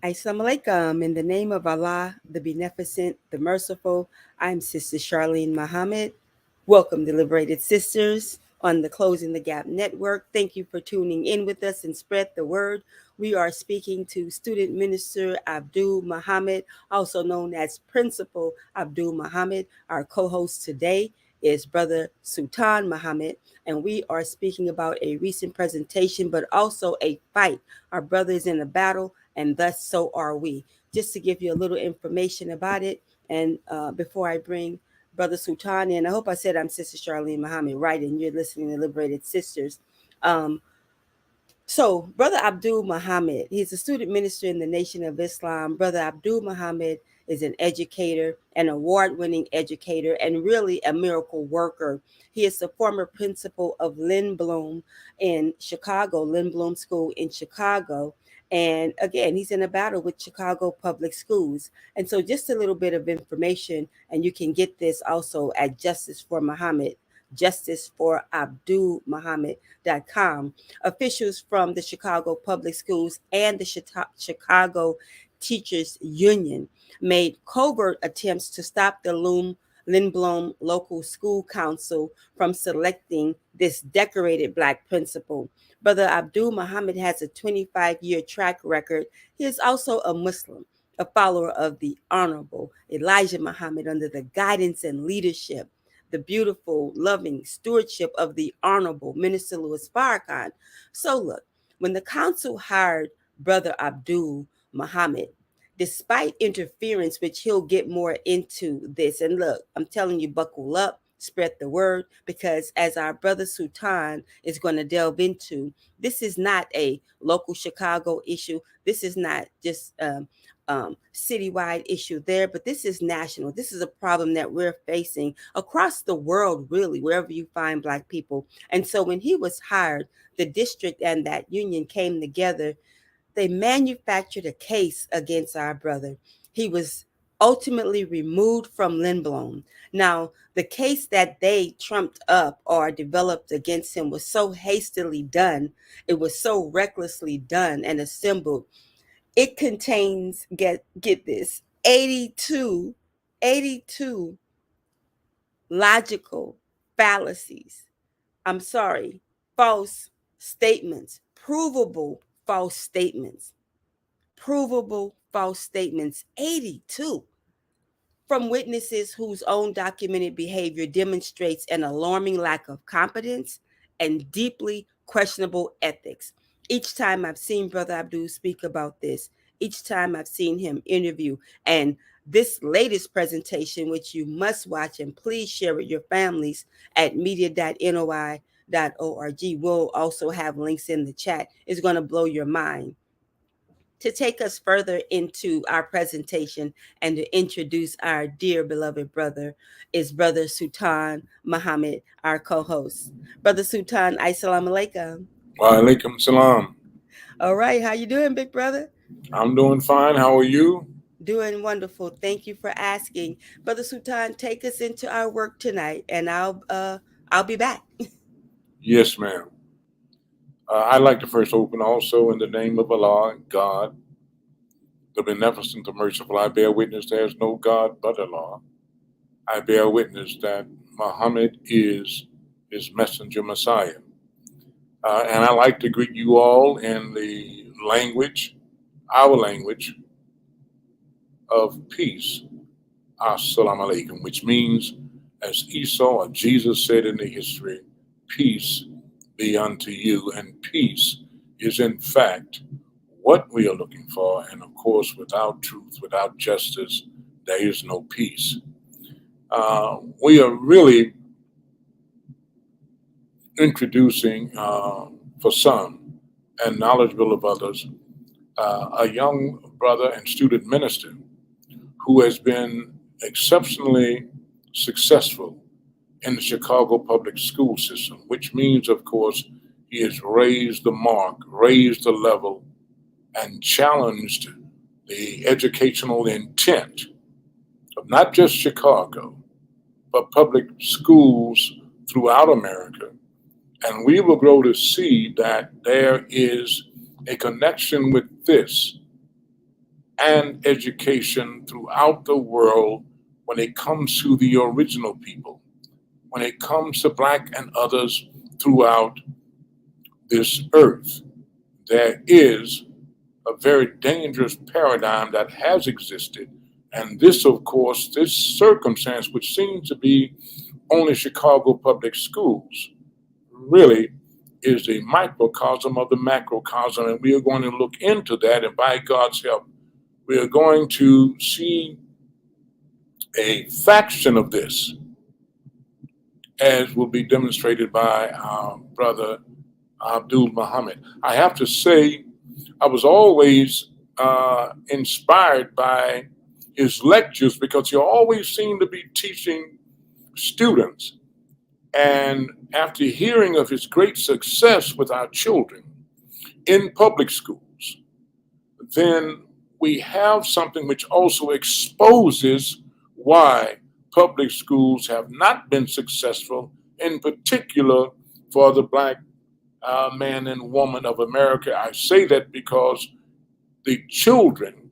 Assalamu alaikum. In the name of Allah, the Beneficent, the Merciful, I'm Sister Charlene Muhammad. Welcome to Liberated Sisters on the Closing the Gap Network. Thank you for tuning in with us and spread the word. We are speaking to Student Minister Abdul Muhammad, also known as Principal Abdul Muhammad. Our co-host today is Brother Sultan Muhammad, and we are speaking about a recent presentation, but also a fight. Our brother is in a battle, and thus so are we. Just to give you a little information about it, and before I bring Brother Sultan in, I hope I said I'm Sister Charlene Muhammad, right? And you're listening to Liberated Sisters. Um, so, Brother Abdul Muhammad, he's a student minister in the Nation of Islam. Brother Abdul Muhammad is an educator, an award winning educator, and really a miracle worker. He is the former principal of Lindblom in Chicago, Lindblom School in Chicago. And again, he's in a battle with Chicago public schools. And so, just a little bit of information, and you can get this also at Justice for Muhammad, justiceforabdulmuhammad.com. Officials from the Chicago Public Schools and the Chicago Teachers Union made covert attempts to stop the Lindblom Local School Council from selecting this decorated Black principal. Brother Abdul Muhammad has a 25-year track record. He is also a Muslim, a follower of the Honorable Elijah Muhammad under the guidance and leadership, the beautiful, loving stewardship of the Honorable Minister Louis Farrakhan. So look, when the council hired Brother Abdul Muhammad, despite interference, which he'll get more into this, and look, I'm telling you, buckle up, spread the word, because as our brother Sultan is going to delve into, this is not a local Chicago issue. This is not just citywide issue there, but this is national. This is a problem that we're facing across the world, really, wherever you find Black people. And so when he was hired, the district and that union came together. They manufactured a case against our brother. He was ultimately removed from Lindblom. Now, the case that they trumped up or developed against him was so hastily done, it was so recklessly done and assembled. It contains, get this, 82 logical fallacies. I'm sorry, false statements, provable false statements, 82 from witnesses whose own documented behavior demonstrates an alarming lack of competence and deeply questionable ethics. Each time I've seen Brother Abdul speak about this, each time I've seen him interview, and this latest presentation, which you must watch and please share with your families at media.noi.org. We'll also have links in the chat. It's going to blow your mind. To take us further into our presentation and to introduce our dear beloved brother is Brother Sultan Muhammad, our co-host. Brother Sultan, assalamu alaikum. Wa alaikum salam. All right, how you doing, big brother? I'm doing fine. How are you? Doing wonderful. Thank you for asking. Brother Sultan, take us into our work tonight, and I'll be back. Yes, ma'am. I'd like to first open also in the name of Allah, God, the beneficent, the merciful. I bear witness there is no God but Allah. I bear witness that Muhammad is his messenger Messiah. And I like to greet you all in the language, our language of peace. Assalamu alaikum, which means, as Esau or Jesus said in the history, peace be unto you. And peace is, in fact, what we are looking for. And of course, without truth, without justice, there is no peace. We are really introducing, for some and knowledgeable of others, a young brother and student minister who has been exceptionally successful in the Chicago public school system, which means, of course, he has raised the mark, raised the level, and challenged the educational intent of not just Chicago, but public schools throughout America. And we will grow to see that there is a connection with this and education throughout the world when it comes to the original people, when it comes to Black and others throughout this earth. There is a very dangerous paradigm that has existed. And this, of course, this circumstance, which seems to be only Chicago public schools, really is a microcosm of the macrocosm. And we are going to look into that. And by God's help, we are going to see a faction of this, as will be demonstrated by our brother Abdul Muhammad. I have to say, I was always inspired by his lectures because he always seemed to be teaching students. And after hearing of his great success with our children in public schools, then we have something which also exposes why public schools have not been successful, in particular for the Black man and woman of America. I say that because the children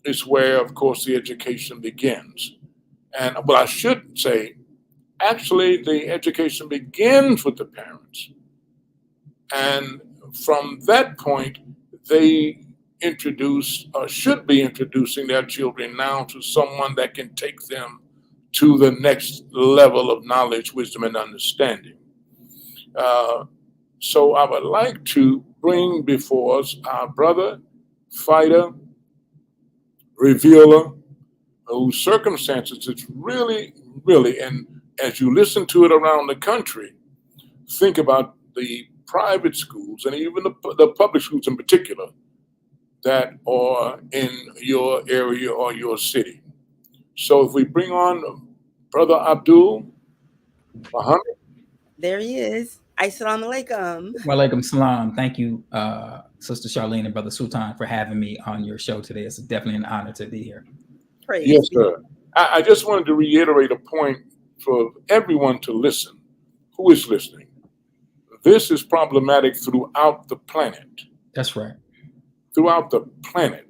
is where, of course, the education begins. And well, I should say, actually, the education begins with the parents. And from that point, they introduce or should be introducing their children now to someone that can take them to the next level of knowledge, wisdom, and understanding. Uh, so I would like to bring before us our brother, fighter, revealer, whose circumstances it's really, really, and as you listen to it around the country, think about the private schools and even the public schools in particular that are in your area or your city. So if we bring on Brother Abdul Muhammad. There he is. Assalamu alaikum. Walaikum salam. Thank you, Sister Charlene and Brother Sultan, for having me on your show today. It's definitely an honor to be here. Praise Yes, be. sir. I just wanted to reiterate a point for everyone to listen. Who is listening? This is problematic throughout the planet. That's right. Throughout the planet.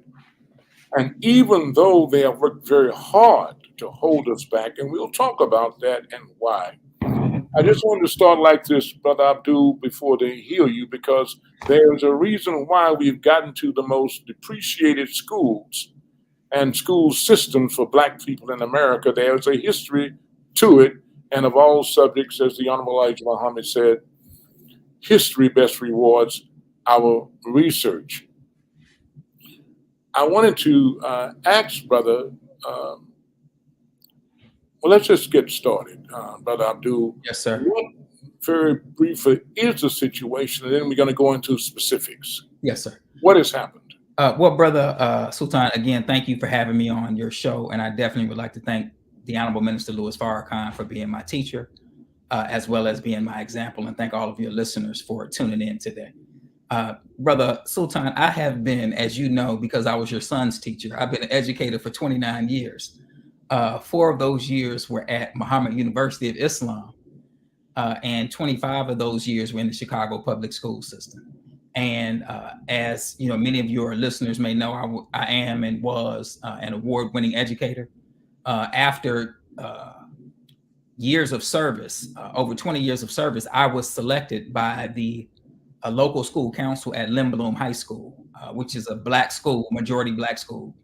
And even though they have worked very hard to hold us back, and we'll talk about that and why. I just wanted to start like this, Brother Abdul, before they heal you, because there's a reason why we've gotten to the most depreciated schools and school systems for Black people in America. There's a history to it, and of all subjects, as the Honorable Elijah Muhammad said, history best rewards our research. I wanted to ask Brother, well, let's just get started, Brother Abdul. Yes, sir. What, very briefly, is the situation, and then we're going to go into specifics. Yes, sir. What has happened? Well, Brother Sultan, again, thank you for having me on your show. And I definitely would like to thank the Honorable Minister Louis Farrakhan for being my teacher, as well as being my example. And thank all of your listeners for tuning in today. Brother Sultan, I have been, as you know, because I was your son's teacher, I've been an educator for 29 years. 4 of those years were at Muhammad University of Islam, and 25 of those years were in the Chicago public school system. And as you know, many of your listeners may know, I am and was an award-winning educator. After years of service, over 20 years of service, I was selected by the local school council at Lindblom High School, which is a Black school, majority Black school,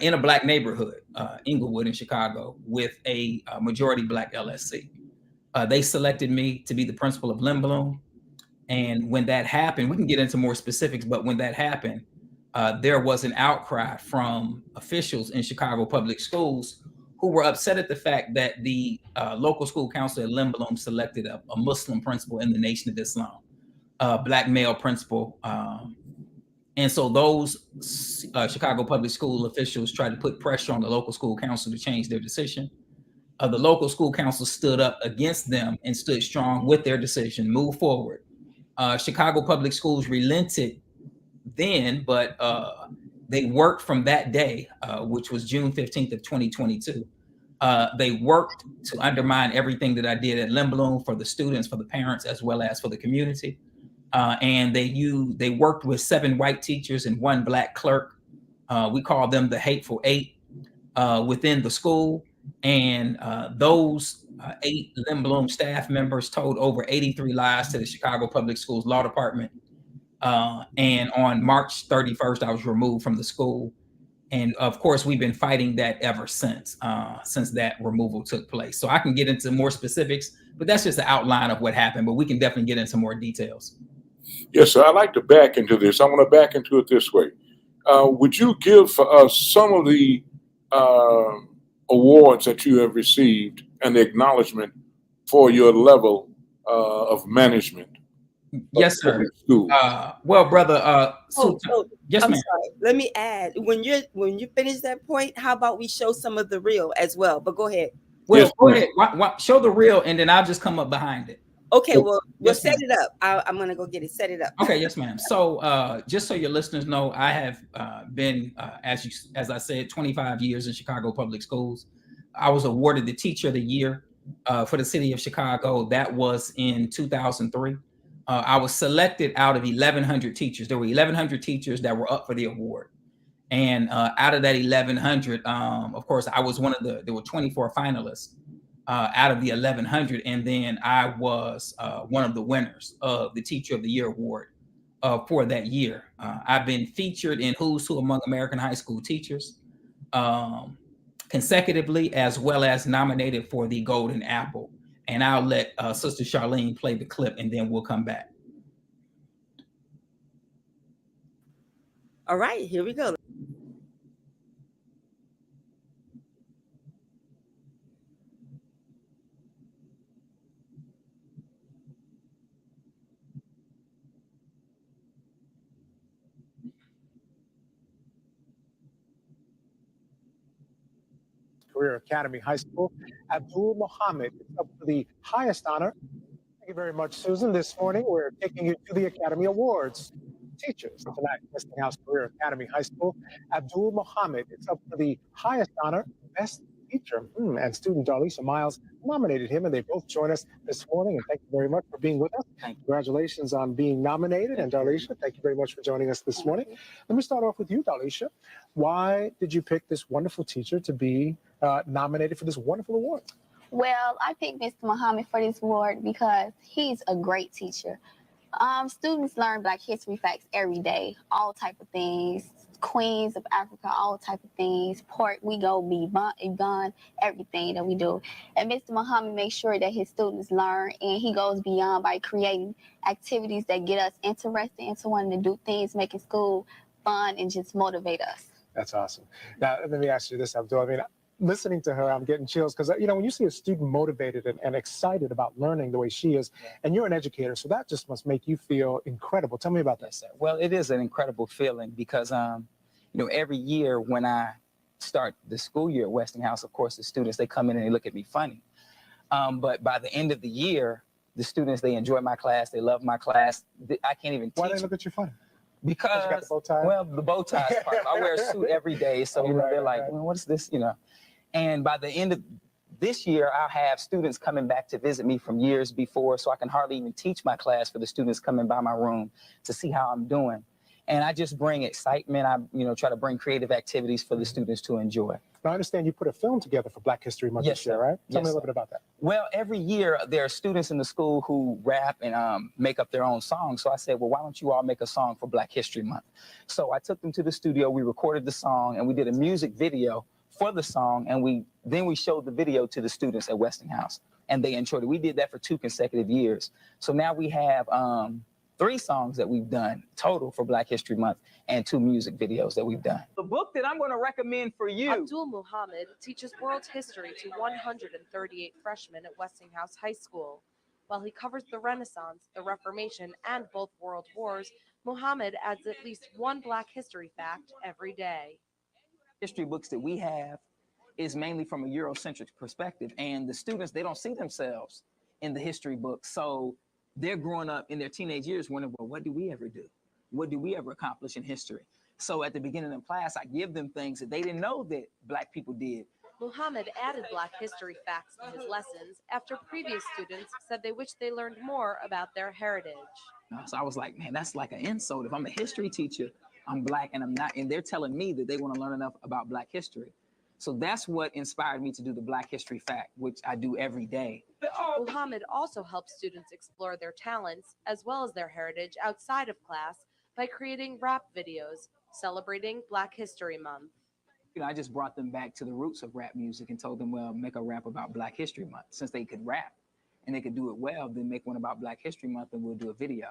in a Black neighborhood, Inglewood in Chicago, with a majority Black LSC. They selected me to be the principal of Lindblom. And when that happened, we can get into more specifics, but when that happened, there was an outcry from officials in Chicago public schools who were upset at the fact that the local school council at Lindblom selected a Muslim principal in the Nation of Islam, Black male principal. And so those Chicago public school officials tried to put pressure on the local school council to change their decision. The local school council stood up against them and stood strong with their decision, moved forward. Chicago public schools relented then, but they worked from that day, which was June 15th of 2022. They worked to undermine everything that I did at Lindblom for the students, for the parents, as well as for the community. And they worked with 7 white teachers and 1 Black clerk We call them the Hateful Eight within the school. And those 8 Lynn Bloom staff members told over 83 lies to the Chicago Public Schools Law Department. And on March 31st, I was removed from the school. And of course, we've been fighting that ever since that removal took place. So I can get into more specifics, but that's just the outline of what happened. But we can definitely get into more details. Yes, sir. I'd like to back into this. I want to back into it this way. Would you give for us some of the awards that you have received and the acknowledgement for your level of management? Yes, sir. School. Well, brother, yes, I'm ma'am. sorry. Let me add, when you finish that point, how about we show some of the reel as well? But go ahead. Well, Yes, go ma'am. ahead. Show the reel, and then I'll just come up behind it. Okay, well, Yes, set ma'am. it up. I'm gonna go get it. Set it up. Okay, yes, ma'am. So, just so your listeners know, I have been, as I said, 25 years in Chicago Public Schools. I was awarded the Teacher of the Year for the city of Chicago. That was in 2003. I was selected out of 1,100 teachers. There were 1,100 teachers that were up for the award. And out of that 1,100, of course, I was there were 24 finalists out of the 1,100. And then I was one of the winners of the Teacher of the Year award for that year. I've been featured in Who's Who Among American High School Teachers consecutively, as well as nominated for the Golden Apple. And I'll let Sister Charlene play the clip, and then we'll come back. All right, here we go. Career Academy High School. Abdul Muhammad is up for the highest honor. Thank you very much, Susan. This morning, we're taking you to the Academy Awards. Teachers tonight, Westinghouse Career Academy High School. Abdul Muhammad is up for the highest honor, Best Teacher. And student Darlisa Miles nominated him, and they both join us this morning. And thank you very much for being with us. Congratulations on being nominated. And Darlisa, thank you very much for joining us this morning. Let me start off with you, Darlisa. Why did you pick this wonderful teacher to be nominated for this wonderful award? Well, I picked Mr. Muhammad for this award because he's a great teacher. Students learn Black history facts every day, all type of things. Queens of Africa, all type of things. Port, we go be gun, everything that we do. And Mr. Muhammad makes sure that his students learn, and he goes beyond by creating activities that get us interested into wanting to do things, making school fun and just motivate us. That's awesome. Now, let me ask you this, Abdul. I mean, listening to her, I'm getting chills because, when you see a student motivated and excited about learning the way she is, and you're an educator, so that just must make you feel incredible. Tell me about that. Yes, sir. Well, it is an incredible feeling because, every year when I start the school year at Westinghouse, of course, the students, they come in and they look at me funny. But by the end of the year, the students, they enjoy my class. They love my class. I can't even teach. Why do they look at you funny? Because you got the bow tie? Well, the bow tie is part of it. I wear a suit every day. So, they're like, well, what is this, And by the end of this year, I'll have students coming back to visit me from years before, so I can hardly even teach my class for the students coming by my room to see how I'm doing. And I just bring excitement. I, try to bring creative activities for the students to enjoy. Now, I understand you put a film together for Black History Month this year, right? Tell me a little bit about that. Well, every year there are students in the school who rap and make up their own songs. So I said, well, why don't you all make a song for Black History Month? So I took them to the studio. We recorded the song, and we did a music video for the song, and we showed the video to the students at Westinghouse, and they enjoyed it. We did that for 2 consecutive years. So now we have 3 songs that we've done total for Black History Month and 2 music videos that we've done. The book that I'm going to recommend for you. Abdul Muhammad teaches world history to 138 freshmen at Westinghouse High School. While he covers the Renaissance, the Reformation, and both world wars, Muhammad adds at least one Black history fact every day. History books that we have is mainly from a Eurocentric perspective, and the students, they don't see themselves in the history books. So they're growing up in their teenage years wondering, well, what do we ever do? What do we ever accomplish in history? So at the beginning of class, I give them things that they didn't know that Black people did. Muhammad added Black history facts to his lessons after previous students said they wish they learned more about their heritage. So I was like, man, that's like an insult. If I'm a history teacher, I'm Black and I'm not, and they're telling me that they want to learn enough about Black history. So that's what inspired me to do the Black History Fact, which I do every day. Muhammad also helps students explore their talents as well as their heritage outside of class by creating rap videos celebrating Black History Month. I just brought them back to the roots of rap music and told them, well, make a rap about Black History Month. Since they could rap and they could do it well, then make one about Black History Month and we'll do a video.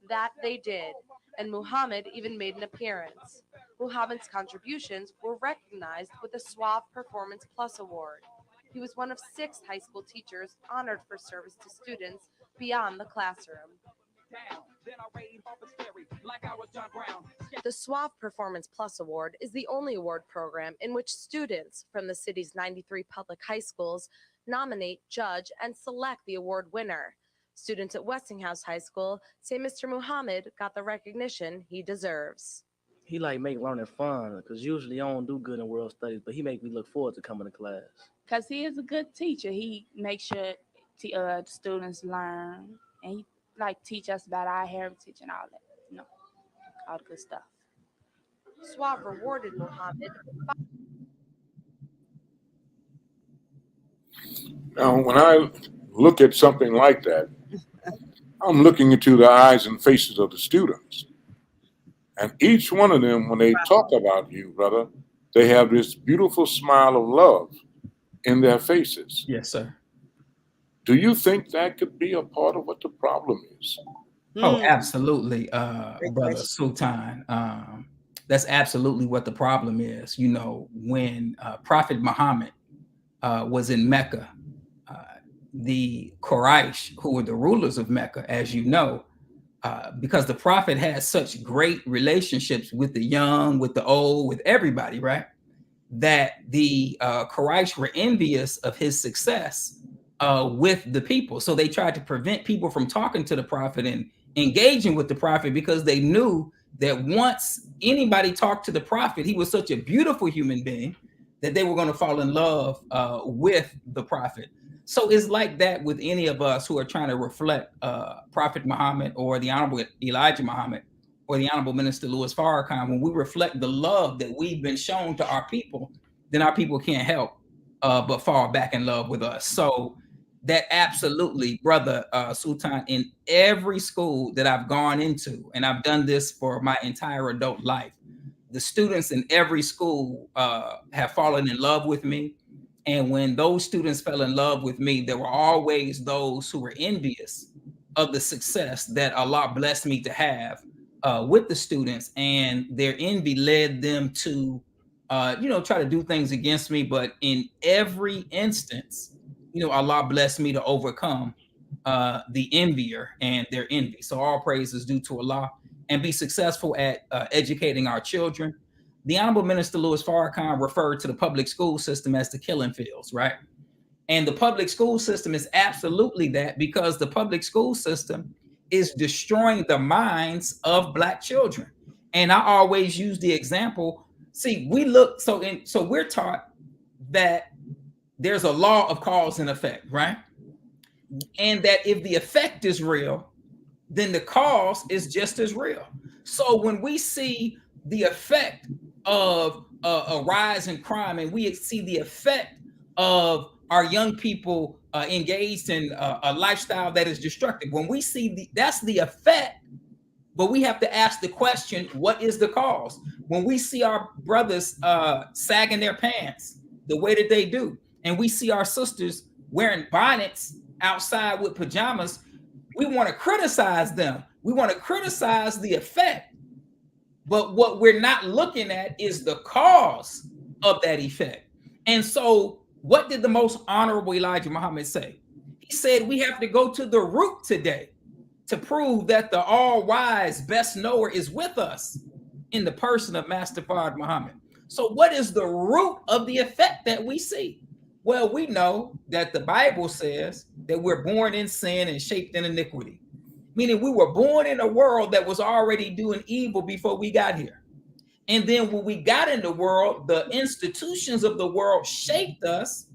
That they did, and Muhammad even made an appearance. Muhammad's contributions were recognized with the Suave Performance Plus Award. He was one of 6 high school teachers honored for service to students beyond the classroom. The Suave Performance Plus Award is the only award program in which students from the city's 93 public high schools nominate, judge, and select the award winner. Students at Westinghouse High School say Mr. Muhammad got the recognition he deserves. He make learning fun, because usually I don't do good in world studies, but he make me look forward to coming to class. Because he is a good teacher. He makes sure the students learn, and he teach us about our heritage and all that, all the good stuff. Suave rewarded Muhammad. Now, when I look at something like that, I'm looking into the eyes and faces of the students. And each one of them, when they talk about you, brother, they have this beautiful smile of love in their faces. Yes, sir. Do you think that could be a part of what the problem is? Oh, absolutely, Brother Sultan. That's absolutely what the problem is. When Prophet Muhammad was in Mecca, the Quraysh, who were the rulers of Mecca, as you know, because the Prophet had such great relationships with the young, with the old, with everybody, right? That the Quraysh were envious of his success with the people. So they tried to prevent people from talking to the Prophet and engaging with the Prophet, because they knew that once anybody talked to the Prophet, he was such a beautiful human being that they were going to fall in love with the Prophet. So it's like that with any of us who are trying to reflect Prophet Muhammad or the Honorable Elijah Muhammad or the Honorable Minister Louis Farrakhan. When we reflect the love that we've been shown to our people, then our people can't help but fall back in love with us. So that absolutely, Brother Sultan, in every school that I've gone into, and I've done this for my entire adult life, the students in every school have fallen in love with me. And when those students fell in love with me, there were always those who were envious of the success that Allah blessed me to have with the students. And their envy led them to, try to do things against me. But in every instance, Allah blessed me to overcome the envier and their envy. So all praise is due to Allah, and be successful at educating our children. The Honorable Minister Louis Farrakhan referred to the public school system as the killing fields, right? And the public school system is absolutely that, because the public school system is destroying the minds of Black children. And I always use the example. See, so we're taught that there's a law of cause and effect, right? And that if the effect is real, then the cause is just as real. So when we see the effect of a rise in crime, and we see the effect of our young people engaged in a lifestyle that is destructive, when we see that's the effect, but we have to ask the question, what is the cause? When we see our brothers sagging their pants the way that they do, and we see our sisters wearing bonnets outside with pajamas, we want to criticize them. We want to criticize the effect. But what we're not looking at is the cause of that effect. And so what did the most honorable Elijah Muhammad say? He said, we have to go to the root today to prove that the all-wise best knower is with us in the person of Master Fard Muhammad. So what is the root of the effect that we see? Well, we know that the Bible says that we're born in sin and shaped in iniquity, meaning we were born in a world that was already doing evil before we got here. And then when we got in the world, the institutions of the world shaped us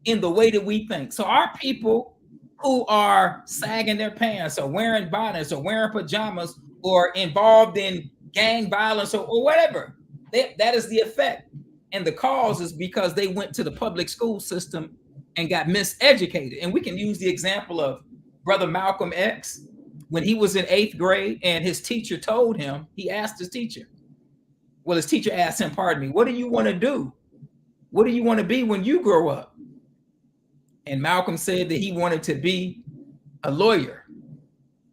in the way that we think. So our people who are sagging their pants or wearing bonnets or wearing pajamas or involved in gang violence or whatever. That is the effect. And the cause is because they went to the public school system and got miseducated. And we can use the example of Brother Malcolm X when he was in 8th grade and his teacher told him, he asked his teacher, well, his teacher asked him, pardon me, what do you want to do? What do you want to be when you grow up? And Malcolm said that he wanted to be a lawyer.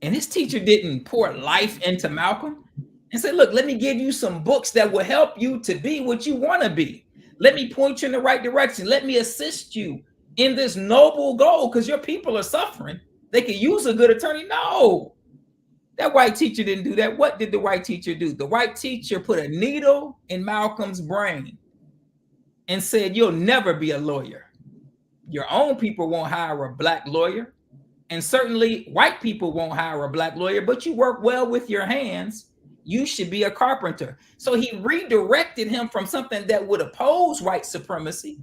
And his teacher didn't pour life into Malcolm and said, look, let me give you some books that will help you to be what you want to be. Let me point you in the right direction. Let me assist you in this noble goal because your people are suffering. They could use a good attorney. No, that white teacher didn't do that. What did the white teacher do? The white teacher put a needle in Malcolm's brain and said, you'll never be a lawyer. Your own people won't hire a black lawyer. And certainly white people won't hire a black lawyer, but you work well with your hands. You should be a carpenter. So he redirected him from something that would oppose white supremacy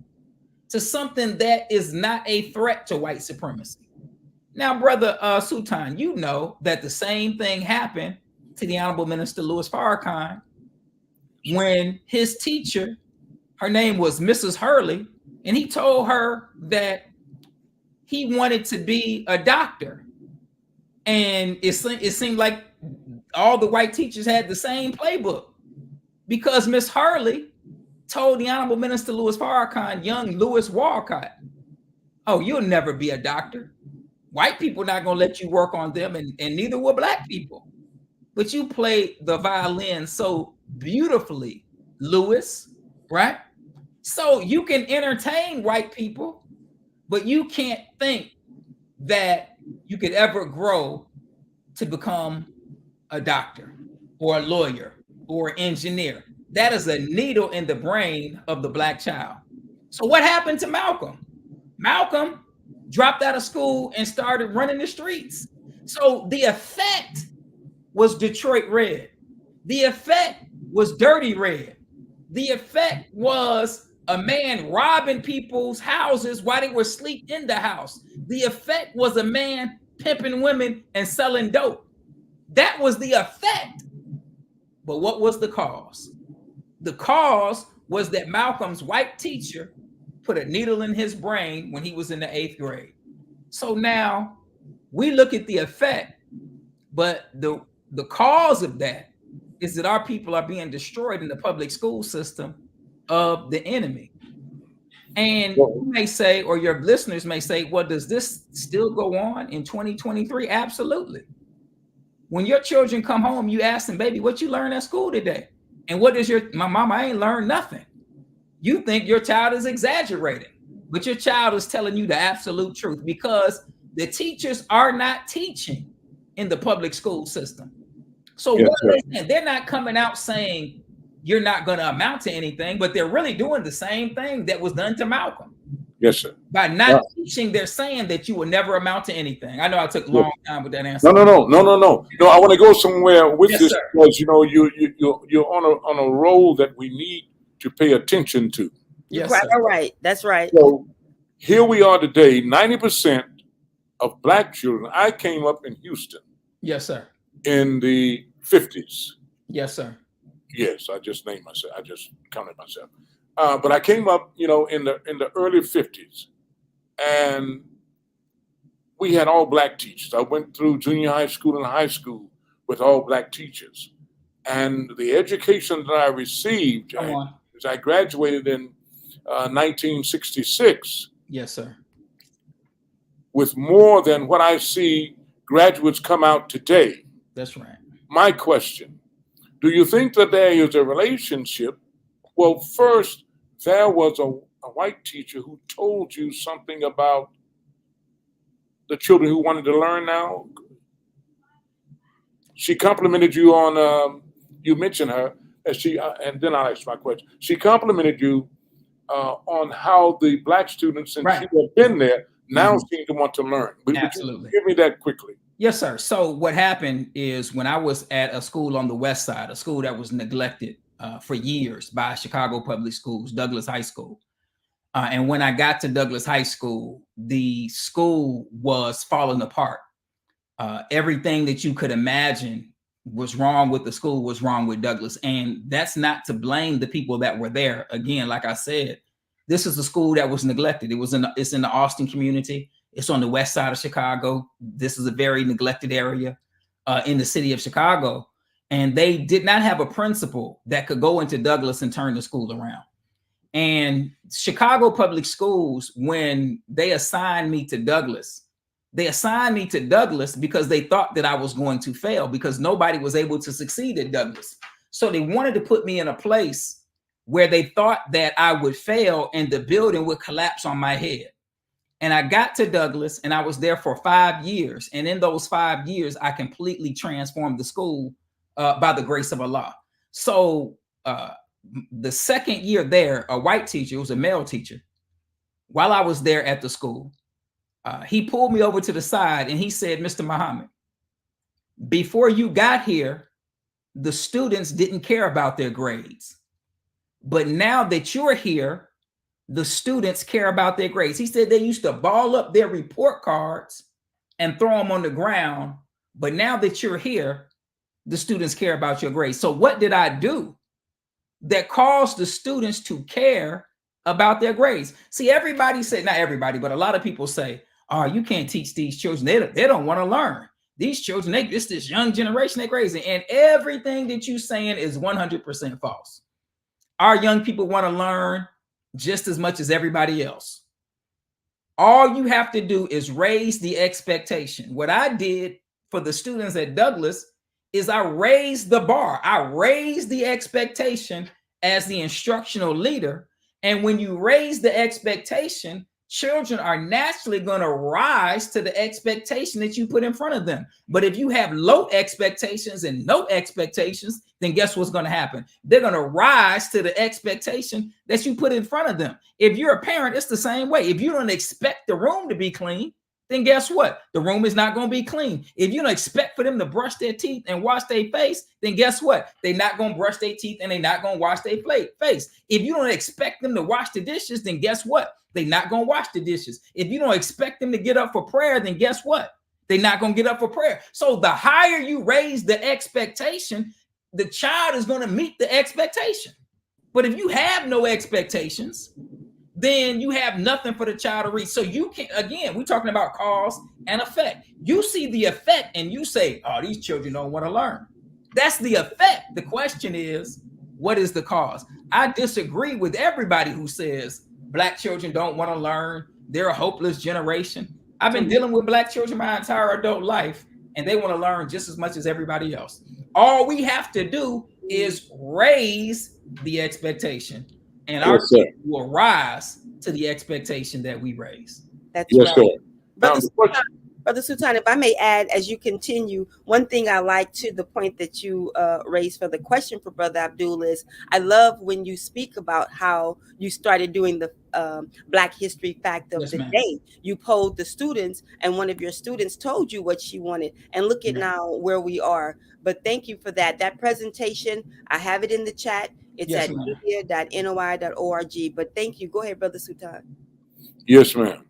to something that is not a threat to white supremacy. Now, Brother Sultan, you know that the same thing happened to the Honorable Minister Louis Farrakhan when his teacher, her name was Mrs. Hurley, and he told her that he wanted to be a doctor. And it seemed like all the white teachers had the same playbook because Miss Hurley told the Honorable Minister Louis Farrakhan, young Louis Walcott, oh, you'll never be a doctor. White people are not going to let you work on them, and neither will black people. But you play the violin so beautifully, Louis, right? So you can entertain white people, but you can't think that you could ever grow to become a doctor or a lawyer or an engineer. That is a needle in the brain of the black child. So what happened to Malcolm? Malcolm dropped out of school and started running the streets. So the effect was Detroit Red. The effect was Dirty Red. The effect was a man robbing people's houses while they were asleep in the house. The effect was a man pimping women and selling dope. That was the effect. But what was the cause? The cause was that Malcolm's white teacher put a needle in his brain when he was in the 8th grade. So now we look at the effect, but the cause of that is that our people are being destroyed in the public school system of the enemy. And you may say, or your listeners may say, well, does this still go on in 2023? Absolutely. When your children come home, you ask them, baby, what you learned at school today? And what does my mama ain't learned nothing. You think your child is exaggerating, but your child is telling you the absolute truth because the teachers are not teaching in the public school system. So what are they saying? They're not coming out saying you're not going to amount to anything, but they're really doing the same thing that was done to Malcolm. Yes, sir. By not teaching, they're saying that you will never amount to anything. I know I took a long time with that answer. No. I want to go somewhere with this because you're on a role that we need to pay attention to. Yes, right. All right. That's right. So here we are today. 90% of black children. I came up in Houston. Yes, sir. In the 50s. Yes, sir. Yes, I just named myself. I just counted myself. But I came up, in the early 50s, and we had all black teachers. I went through junior high school and high school with all black teachers, and the education that I received, as I graduated in 1966. Yes, sir. With more than what I see graduates come out today. That's right. My question: do you think that there is a relationship? Well, first, there was a white teacher who told you something about the children who wanted to learn now. She complimented you on, you mentioned her, and then I'll ask my question. She complimented you on how the black students, since you have been there, now seem to want to learn. Absolutely. Would you give me that quickly? Yes, sir. So what happened is when I was at a school on the West Side, a school that was neglected for years by Chicago Public Schools, Douglas High School. And when I got to Douglas High School, the school was falling apart. Everything that you could imagine was wrong with the school, was wrong with Douglas. And that's not to blame the people that were there. Again, like I said, this is a school that was neglected. It's in the Austin community. It's on the west side of Chicago. This is a very neglected area in the city of Chicago. And they did not have a principal that could go into Douglas and turn the school around. And Chicago Public Schools, when they assigned me to Douglas, because they thought that I was going to fail because nobody was able to succeed at Douglas. So they wanted to put me in a place where they thought that I would fail and the building would collapse on my head. And I got to Douglas and I was there for 5 years. And in those 5 years, I completely transformed the school by the grace of Allah. So the second year there, a white teacher, it was a male teacher, while I was there at the school, he pulled me over to the side and he said, Mr. Muhammad, before you got here, the students didn't care about their grades. But now that you're here, the students care about their grades. He said they used to ball up their report cards and throw them on the ground. But now that you're here, the students care about your grades. So what did I do that caused the students to care about their grades? See, everybody said, not everybody, but a lot of people say, oh, you can't teach these children. They don't want to learn. These children, it's this young generation, they're crazy. And everything that you're saying is 100% false. Our young people want to learn just as much as everybody else. All you have to do is raise the expectation. What I did for the students at Douglas is I raised the bar. I raised the expectation as the instructional leader. And when you raise the expectation, children are naturally going to rise to the expectation that you put in front of them. But if you have low expectations and no expectations, then guess what's going to happen? They're going to rise to the expectation that you put in front of them. If you're a parent, it's the same way. If you don't expect the room to be clean, then guess what? The room is not going to be clean. If you don't expect for them to brush their teeth and wash their face, then guess what? They're not going to brush their teeth and they're not going to wash their face. If you don't expect them to wash the dishes, then guess what? They're not going to wash the dishes. If you don't expect them to get up for prayer, then guess what? They're not going to get up for prayer. So the higher you raise the expectation, the child is going to meet the expectation. But if you have no expectations, then you have nothing for the child to reach. So you can, again, we're talking about cause and effect. You see the effect and you say, oh, these children don't want to learn. That's the effect. The question is, what is the cause? I disagree with everybody who says Black children don't want to learn. They're a hopeless generation. I've been dealing with Black children my entire adult life, and they want to learn just as much as everybody else. All we have to do is raise the expectation, and our kids will rise to the expectation that we raise. That's right. Brother Sultan, if I may add, as you continue, one thing I like to the point that you raised for the question for Brother Abdul is, I love when you speak about how you started doing the Black History Fact of the Day. You polled the students, and one of your students told you what she wanted. And look at now where we are. But thank you for that. That presentation, I have it in the chat. It's at media.noi.org. But thank you. Go ahead, Brother Sultan. Yes, ma'am.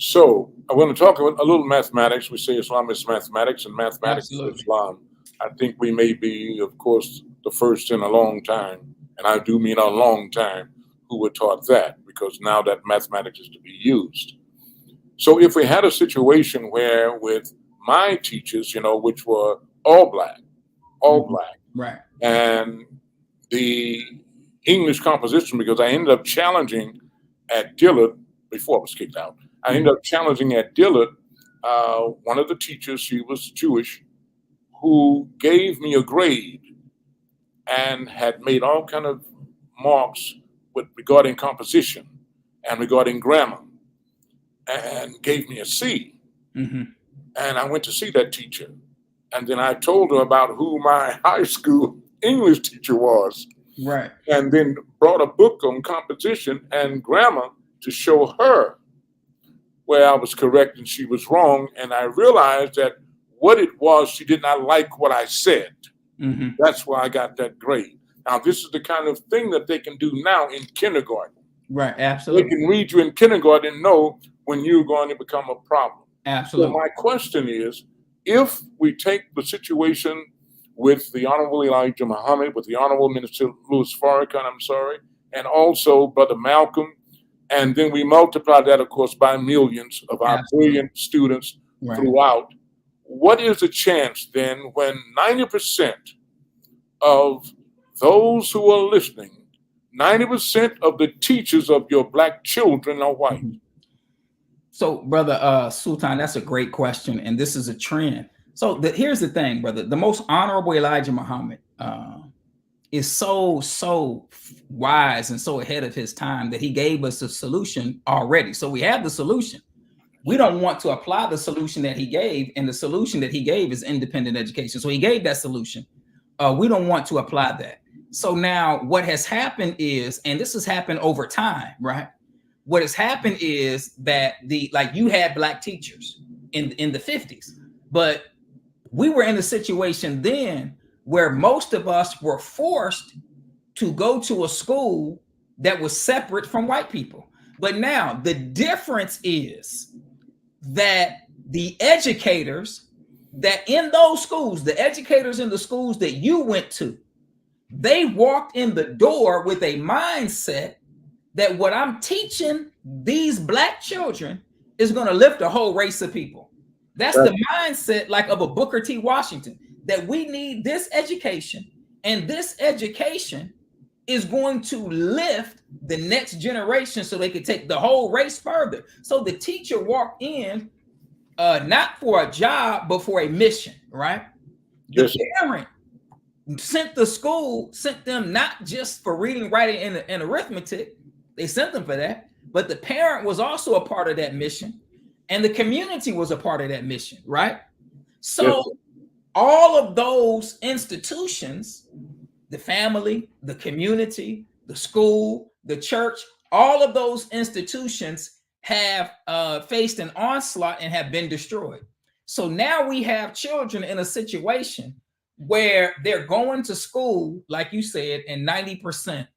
So I want to talk a little mathematics. We say Islam is mathematics, and mathematics is Islam. I think we may be, of course, the first in a long time, and I do mean a long time, who were taught that, because now that mathematics is to be used. So if we had a situation where with my teachers, which were all black, right, and the English composition, because I ended up challenging at Dillard before I was kicked out. I ended up challenging at Dillard one of the teachers, she was Jewish, who gave me a grade and had made all kind of marks regarding composition and regarding grammar, and gave me a C. Mm-hmm. And I went to see that teacher. And then I told her about who my high school English teacher was. Right. And then brought a book on composition and grammar to show her where I was correct and she was wrong. And I realized that what it was, she did not like what I said. Mm-hmm. That's why I got that grade. Now, this is the kind of thing that they can do now in kindergarten. Right, absolutely. They can read you in kindergarten and know when you're going to become a problem. Absolutely. So my question is, if we take the situation with the Honorable Elijah Muhammad, with the Honorable Minister Louis Farrakhan, and also Brother Malcolm. And then we multiply that, of course, by millions of our brilliant students throughout. What is the chance then when 90% of those who are listening, 90% of the teachers of your Black children are white? So, Brother Sultan, that's a great question. And this is a trend. So here's the thing, brother. The most honorable Elijah Muhammad is so wise and so ahead of his time that he gave us a solution already. So we have the solution. We don't want to apply the solution that he gave, and the solution that he gave is independent education. So he gave that solution. We don't want to apply that. So now what has happened is, and this has happened over time, right? What has happened is that you had Black teachers in the 50s, but we were in a situation then where most of us were forced to go to a school that was separate from white people. But now the difference is that the educators that in those schools, the educators in the schools that you went to, they walked in the door with a mindset that what I'm teaching these Black children is going to lift a whole race of people. That's the mindset like of a Booker T. Washington, that we need this education, and this education is going to lift the next generation so they can take the whole race further. So the teacher walked in not for a job, but for a mission, right? Yes. The parent sent them not just for reading, writing, and arithmetic. They sent them for that, but the parent was also a part of that mission, and the community was a part of that mission, right? So all of those institutions, the family, the community, the school, the church, all of those institutions have faced an onslaught and have been destroyed. So now we have children in a situation where they're going to school, like you said, and 90%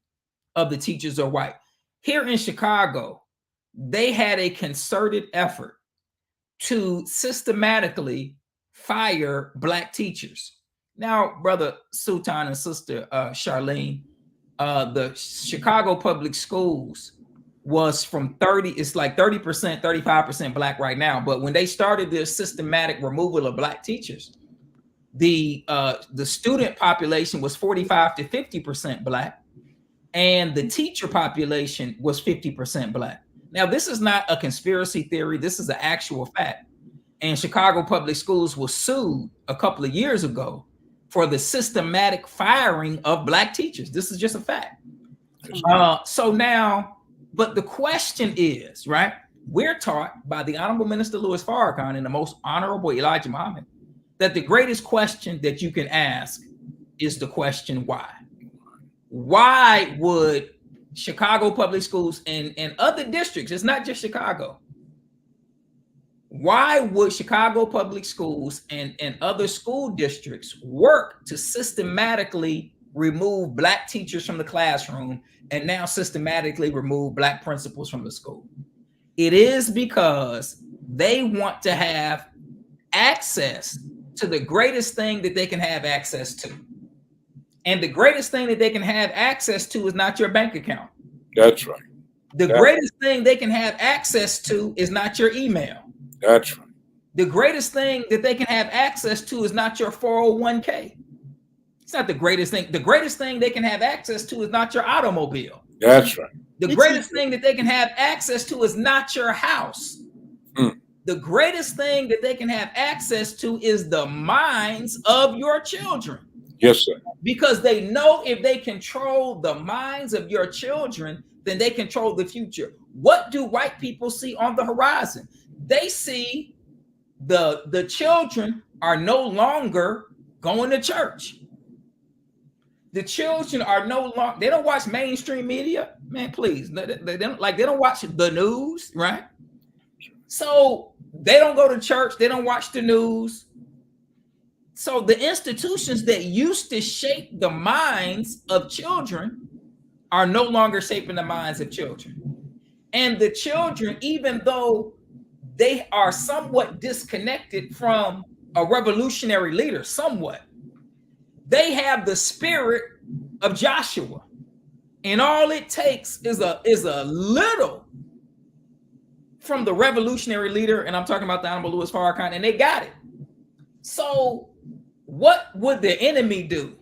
of the teachers are white. Here in Chicago, they had a concerted effort to systematically fire Black teachers. Now, Brother Sultan and Sister Charlene, the Chicago public schools was from 30%, 35% Black right now. But when they started this systematic removal of Black teachers, the student population was 45 to 50% Black, and the teacher population was 50% Black. Now, this is not a conspiracy theory. This is an actual fact. And Chicago Public Schools was sued a couple of years ago for the systematic firing of Black teachers. This is just a fact. So now, but the question is, right? We're taught by the Honorable Minister Louis Farrakhan and the most honorable Elijah Muhammad that the greatest question that you can ask is the question why. Why would Chicago Public Schools and other districts, it's not just Chicago, why would Chicago Public Schools and other school districts work to systematically remove Black teachers from the classroom and now systematically remove Black principals from the school? It is because they want to have access to the greatest thing that they can have access to. And the greatest thing that they can have access to is not your bank account. That's right. The greatest thing they can have access to is not your email. That's right. The greatest thing that they can have access to is not your 401k. It's not the greatest thing. The greatest thing they can have access to is not your automobile. That's right. The greatest thing that they can have access to is not your house. The greatest thing that they can have access to is the minds of your children. Yes, sir. Because they know if they control the minds of your children, then they control the future. What do white people see on the horizon? They see the children are no longer going to church. The children are no longer, they don't watch mainstream media. Man, please. They don't watch the news, right? So they don't go to church. They don't watch the news. So the institutions that used to shape the minds of children are no longer shaping the minds of children. And the children, even though they are somewhat disconnected from a revolutionary leader, somewhat, They have the spirit of Joshua. And all it takes is a little from the revolutionary leader, and I'm talking about the Honorable Louis Farrakhan, and they got it. So what would the enemy do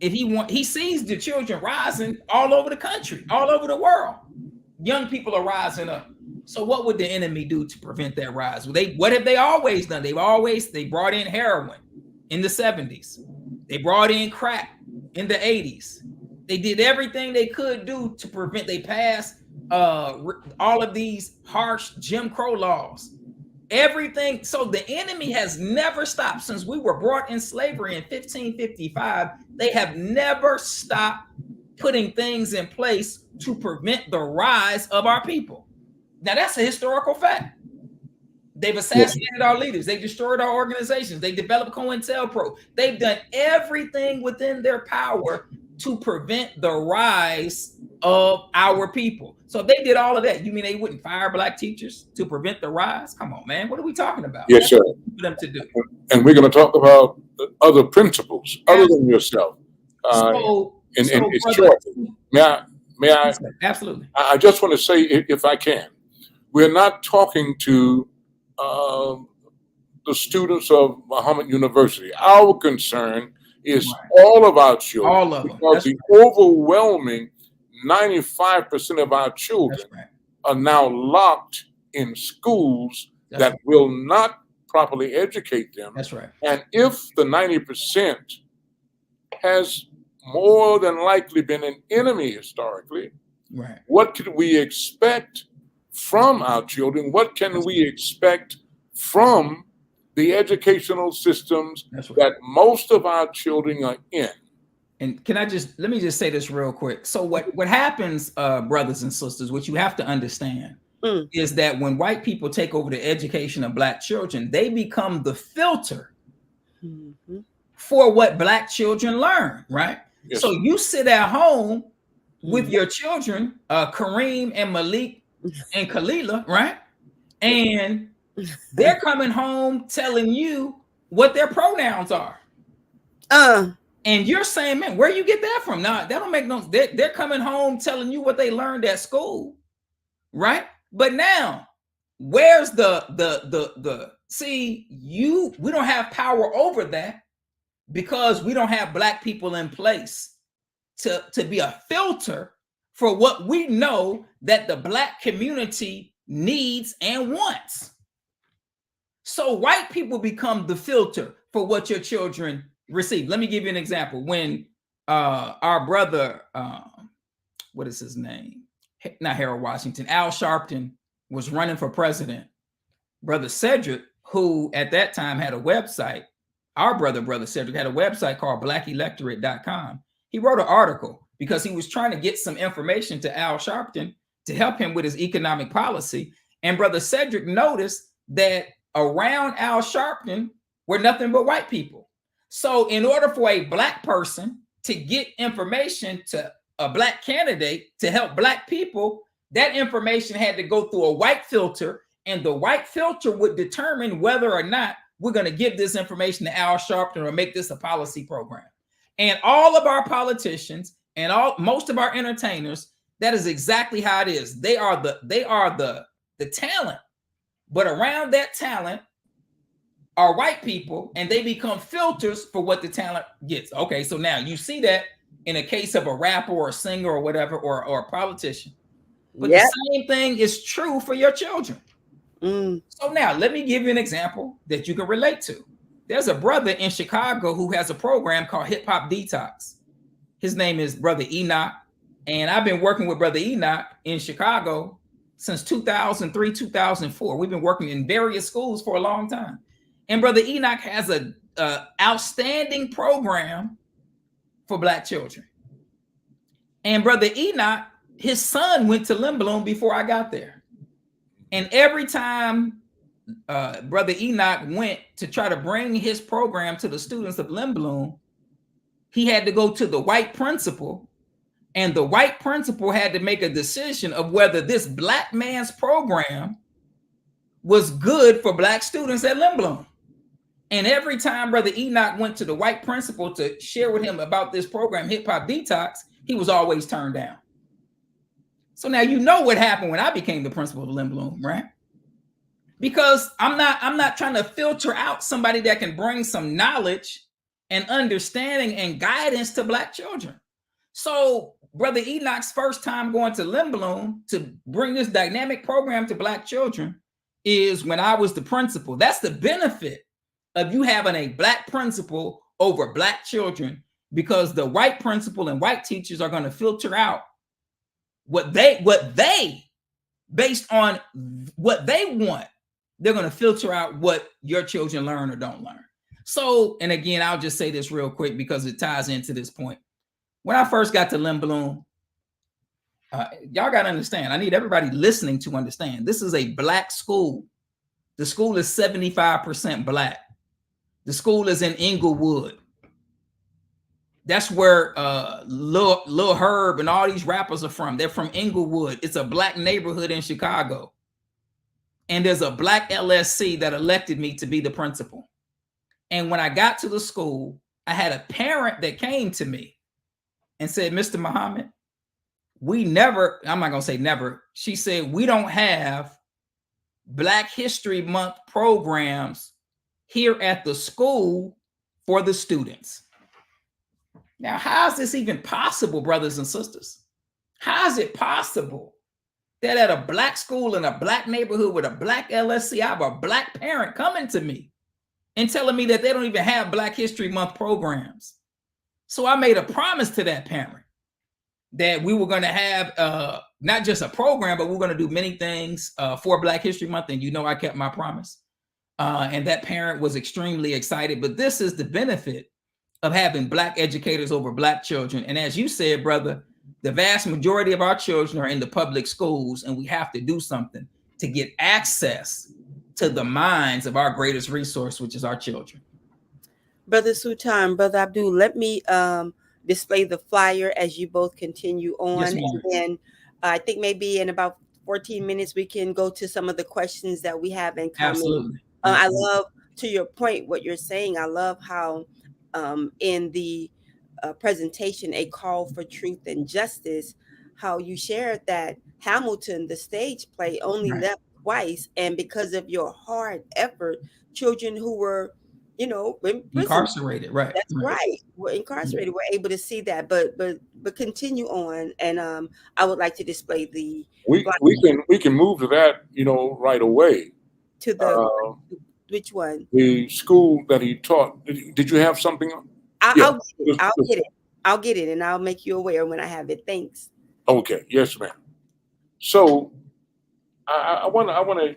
if he sees the children rising all over the country, all over the world? Young people are rising up. So what would the enemy do to prevent that rise? What have they always done? They brought in heroin in the 70s. They brought in crack in the 80s. They did everything they could do to prevent. They passed all of these harsh Jim Crow laws. Everything. So the enemy has never stopped since we were brought in slavery in 1555. They have never stopped putting things in place to prevent the rise of our people. Now that's a historical fact. They've assassinated our leaders. They destroyed our organizations. They developed COINTELPRO. They've done everything within their power to prevent the rise of our people. So if they did all of that, you mean they wouldn't fire black teachers to prevent the rise? Come on, man. What are we talking about? Yes, sir. For them to do. And we're going to talk about other principles other than yourself. May I? Absolutely. I just want to say, if I can, we're not talking to the students of Muhammad University. Our concern is all of our children. All of them. Because the overwhelming 95% of our children are now locked in schools that will not properly educate them. That's right. And if the 90% has more than likely been an enemy historically, what could we expect from our children? What can we expect from the educational systems that most of our children are in? And let me just say this real quick. So what happens, brothers and sisters, what you have to understand is that when white people take over the education of black children, they become the filter for what black children learn, right? Yes. So you sit at home with your children, Kareem and Malik and Kalila, right? And they're coming home telling you what their pronouns are. And you're saying, man, where you get that from? Nah, that don't make no sense. They're coming home telling you what they learned at school, right? But now, where's the see, we don't have power over that because we don't have black people in place to be a filter for what we know that the black community needs and wants. So white people become the filter for what your children receive. Let me give you an example. When our brother, what is his name? Not Harold Washington, Al Sharpton was running for president. Brother Cedric, who at that time had a website, our brother Cedric had a website called blackelectorate.com. He wrote an article because he was trying to get some information to Al Sharpton to help him with his economic policy. And Brother Cedric noticed that around Al Sharpton were nothing but white people. So in order for a black person to get information to a black candidate to help black people, that information had to go through a white filter, and the white filter would determine whether or not we're going to give this information to Al Sharpton or make this a policy program. And all of our politicians and most of our entertainers, that is exactly how it is. They are the talent, but around that talent are white people, and they become filters for what the talent gets. Okay, so now you see that in a case of a rapper or a singer or whatever, or a politician. But the same thing is true for your children. So now let me give you an example that you can relate to. There's a brother in Chicago who has a program called Hip Hop Detox. His name is Brother Enoch. And I've been working with Brother Enoch in Chicago since 2003, 2004. We've been working in various schools for a long time. And Brother Enoch has an outstanding program for black children. And Brother Enoch, his son went to Limblom before I got there. And every time Brother Enoch went to try to bring his program to the students of Limblom, he had to go to the white principal, and the white principal had to make a decision of whether this black man's program was good for black students at Limblom. And every time Brother Enoch went to the white principal to share with him about this program, Hip Hop Detox, he was always turned down. So now you know what happened when I became the principal of Lynn Bloom, right? Because I'm not trying to filter out somebody that can bring some knowledge and understanding and guidance to Black children. So Brother Enoch's first time going to Lynn Bloom to bring this dynamic program to Black children is when I was the principal. That's the benefit of you having a Black principal over Black children, because the white principal and white teachers are going to filter out what they based on what they want. They're going to filter out what your children learn or don't learn. So, and again, I'll just say this real quick because it ties into this point. When I first got to Lynn Bloom, y'all got to understand, I need everybody listening to understand, this is a Black school. The school is 75% Black. The school is in Inglewood. That's where Lil Herb and all these rappers are from. They're from Inglewood. It's a Black neighborhood in Chicago. And there's a Black LSC that elected me to be the principal. And when I got to the school, I had a parent that came to me and said, Mr. Muhammad, we never, I'm not going to say never. She said, we don't have Black History Month programs here at the school for the students. Now, how is this even possible, brothers and sisters? How is it possible that at a Black school in a Black neighborhood with a Black LSC, I have a Black parent coming to me and telling me that they don't even have Black History Month programs? So I made a promise to that parent that we were going to have not just a program, but we're going to do many things for Black History Month. And you know, I kept my promise. And that parent was extremely excited. But this is the benefit of having Black educators over Black children. And as you said, brother, the vast majority of our children are in the public schools, and we have to do something to get access to the minds of our greatest resource, which is our children. Brother Sultan, Brother Abdul, let me display the flyer as you both continue on. Yes, ma'am. And then I think maybe in about 14 minutes, we can go to some of the questions that we have in common. Absolutely. I love, to your point, what you're saying. I love how in the presentation, A Call for Truth and Justice, how you shared that Hamilton, the stage play, only Right. left twice. And because of your hard effort, children who were, you know, in prison, Incarcerated, right? that's right, were incarcerated, were able to see that. But continue on, and I would like to display the we can move to that, you know, right away. to the which one? The school that he taught. Did you have something? I'll get it, and I'll make you aware when I have it. Thanks. Okay. Yes, ma'am. So I want to.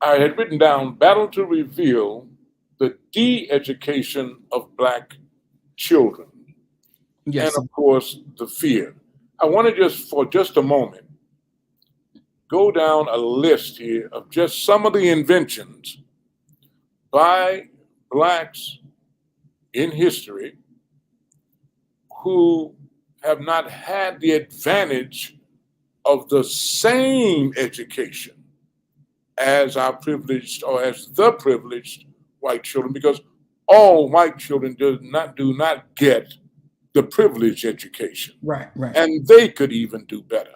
I had written down battle to reveal the de-education of Black children. Yes. And of course, the fear. I want to for just a moment, go down a list here of just some of the inventions by Blacks in history who have not had the advantage of the same education as our privileged, or as the privileged white children, because all white children do not get the privileged education. Right. And they could even do better.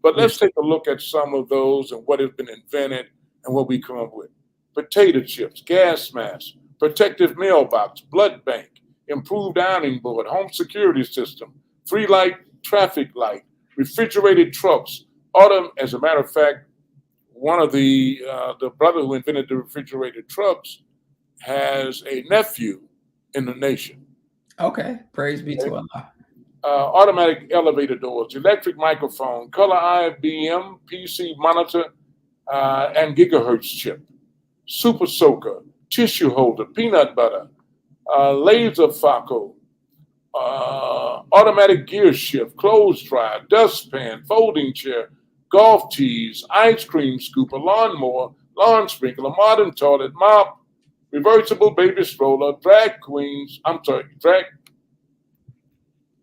But let's take a look at some of those and what has been invented and what we come up with. Potato chips, gas masks, protective mailbox, blood bank, improved ironing board, home security system, free light, traffic light, refrigerated trucks, as a matter of fact, one of the brother who invented the refrigerated trucks has a nephew in the nation. Okay. Praise be to Allah. Automatic elevator doors, electric microphone, color IBM, PC monitor, and gigahertz chip, super soaker, tissue holder, peanut butter, laser focal, automatic gear shift, clothes dryer, dustpan, folding chair, golf tees, ice cream scooper, lawnmower, lawn sprinkler, modern toilet, mop, reversible baby stroller,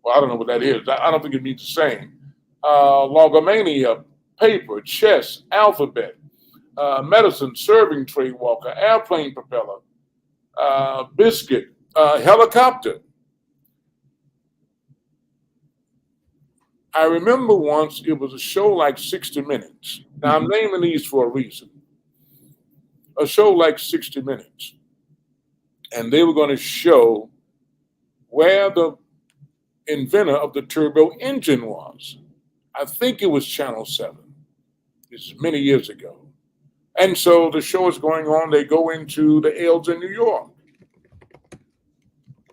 well, I don't know what that is. I don't think it means the same. Logomania, paper, chess, alphabet, medicine, serving tray walker, airplane propeller, biscuit, helicopter. I remember once it was a show like 60 Minutes. Now I'm naming these for a reason. A show like 60 Minutes. And they were going to show where the inventor of the turbo engine was. I think it was Channel 7. This is many years ago. And so the show is going on. They go into the L's in New York.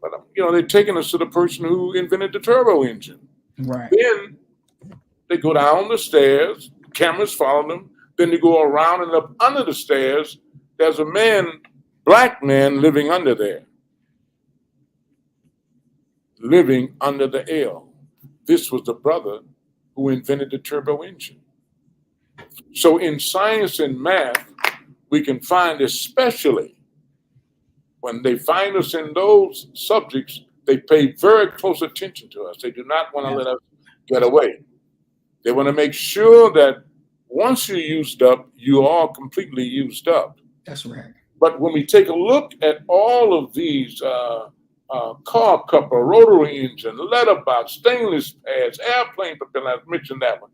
But, they're taking us to the person who invented the turbo engine. Right. Then they go down the stairs, cameras follow them. Then they go around and up under the stairs. There's a black man living under there. Living under the L. This was the brother who invented the turbo engine. So in science and math, we can find, especially when they find us in those subjects, they pay very close attention to us. They do not want to let us get away. They want to make sure that once you're used up, you are completely used up. That's right. But when we take a look at all of these car coupler, rotary engine, letterbox, stainless pads, airplane propeller, I mentioned that one,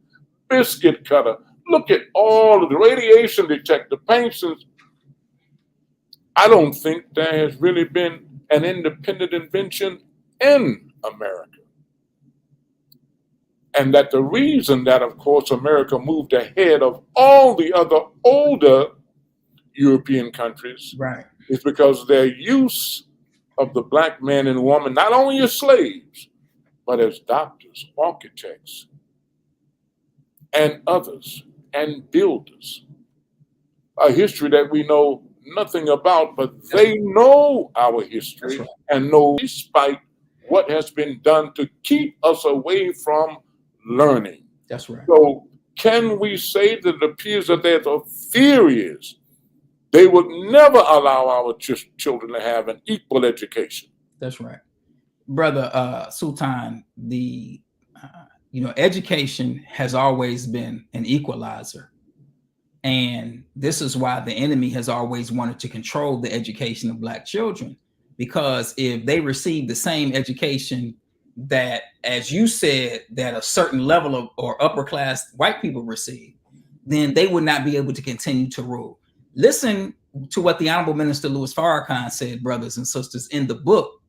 biscuit cutter, look at all of the radiation detector, paints. I don't think there has really been an independent invention in America. And that the reason that, of course, America moved ahead of all the other older European countries is because their use of the black man and woman, not only as slaves, but as doctors, architects, and others, and builders. A history that we know nothing about, but they know our history and know despite what has been done to keep us away from learning. That's right. So can we say that it appears that there's a fear is they would never allow our children to have an equal education? That's right. Brother Sultan, the education has always been an equalizer. And this is why the enemy has always wanted to control the education of black children, because if they receive the same education that, as you said, that a certain level of or upper class white people receive, then they would not be able to continue to rule. Listen to what the Honorable Minister Louis Farrakhan said, brothers and sisters, in the book,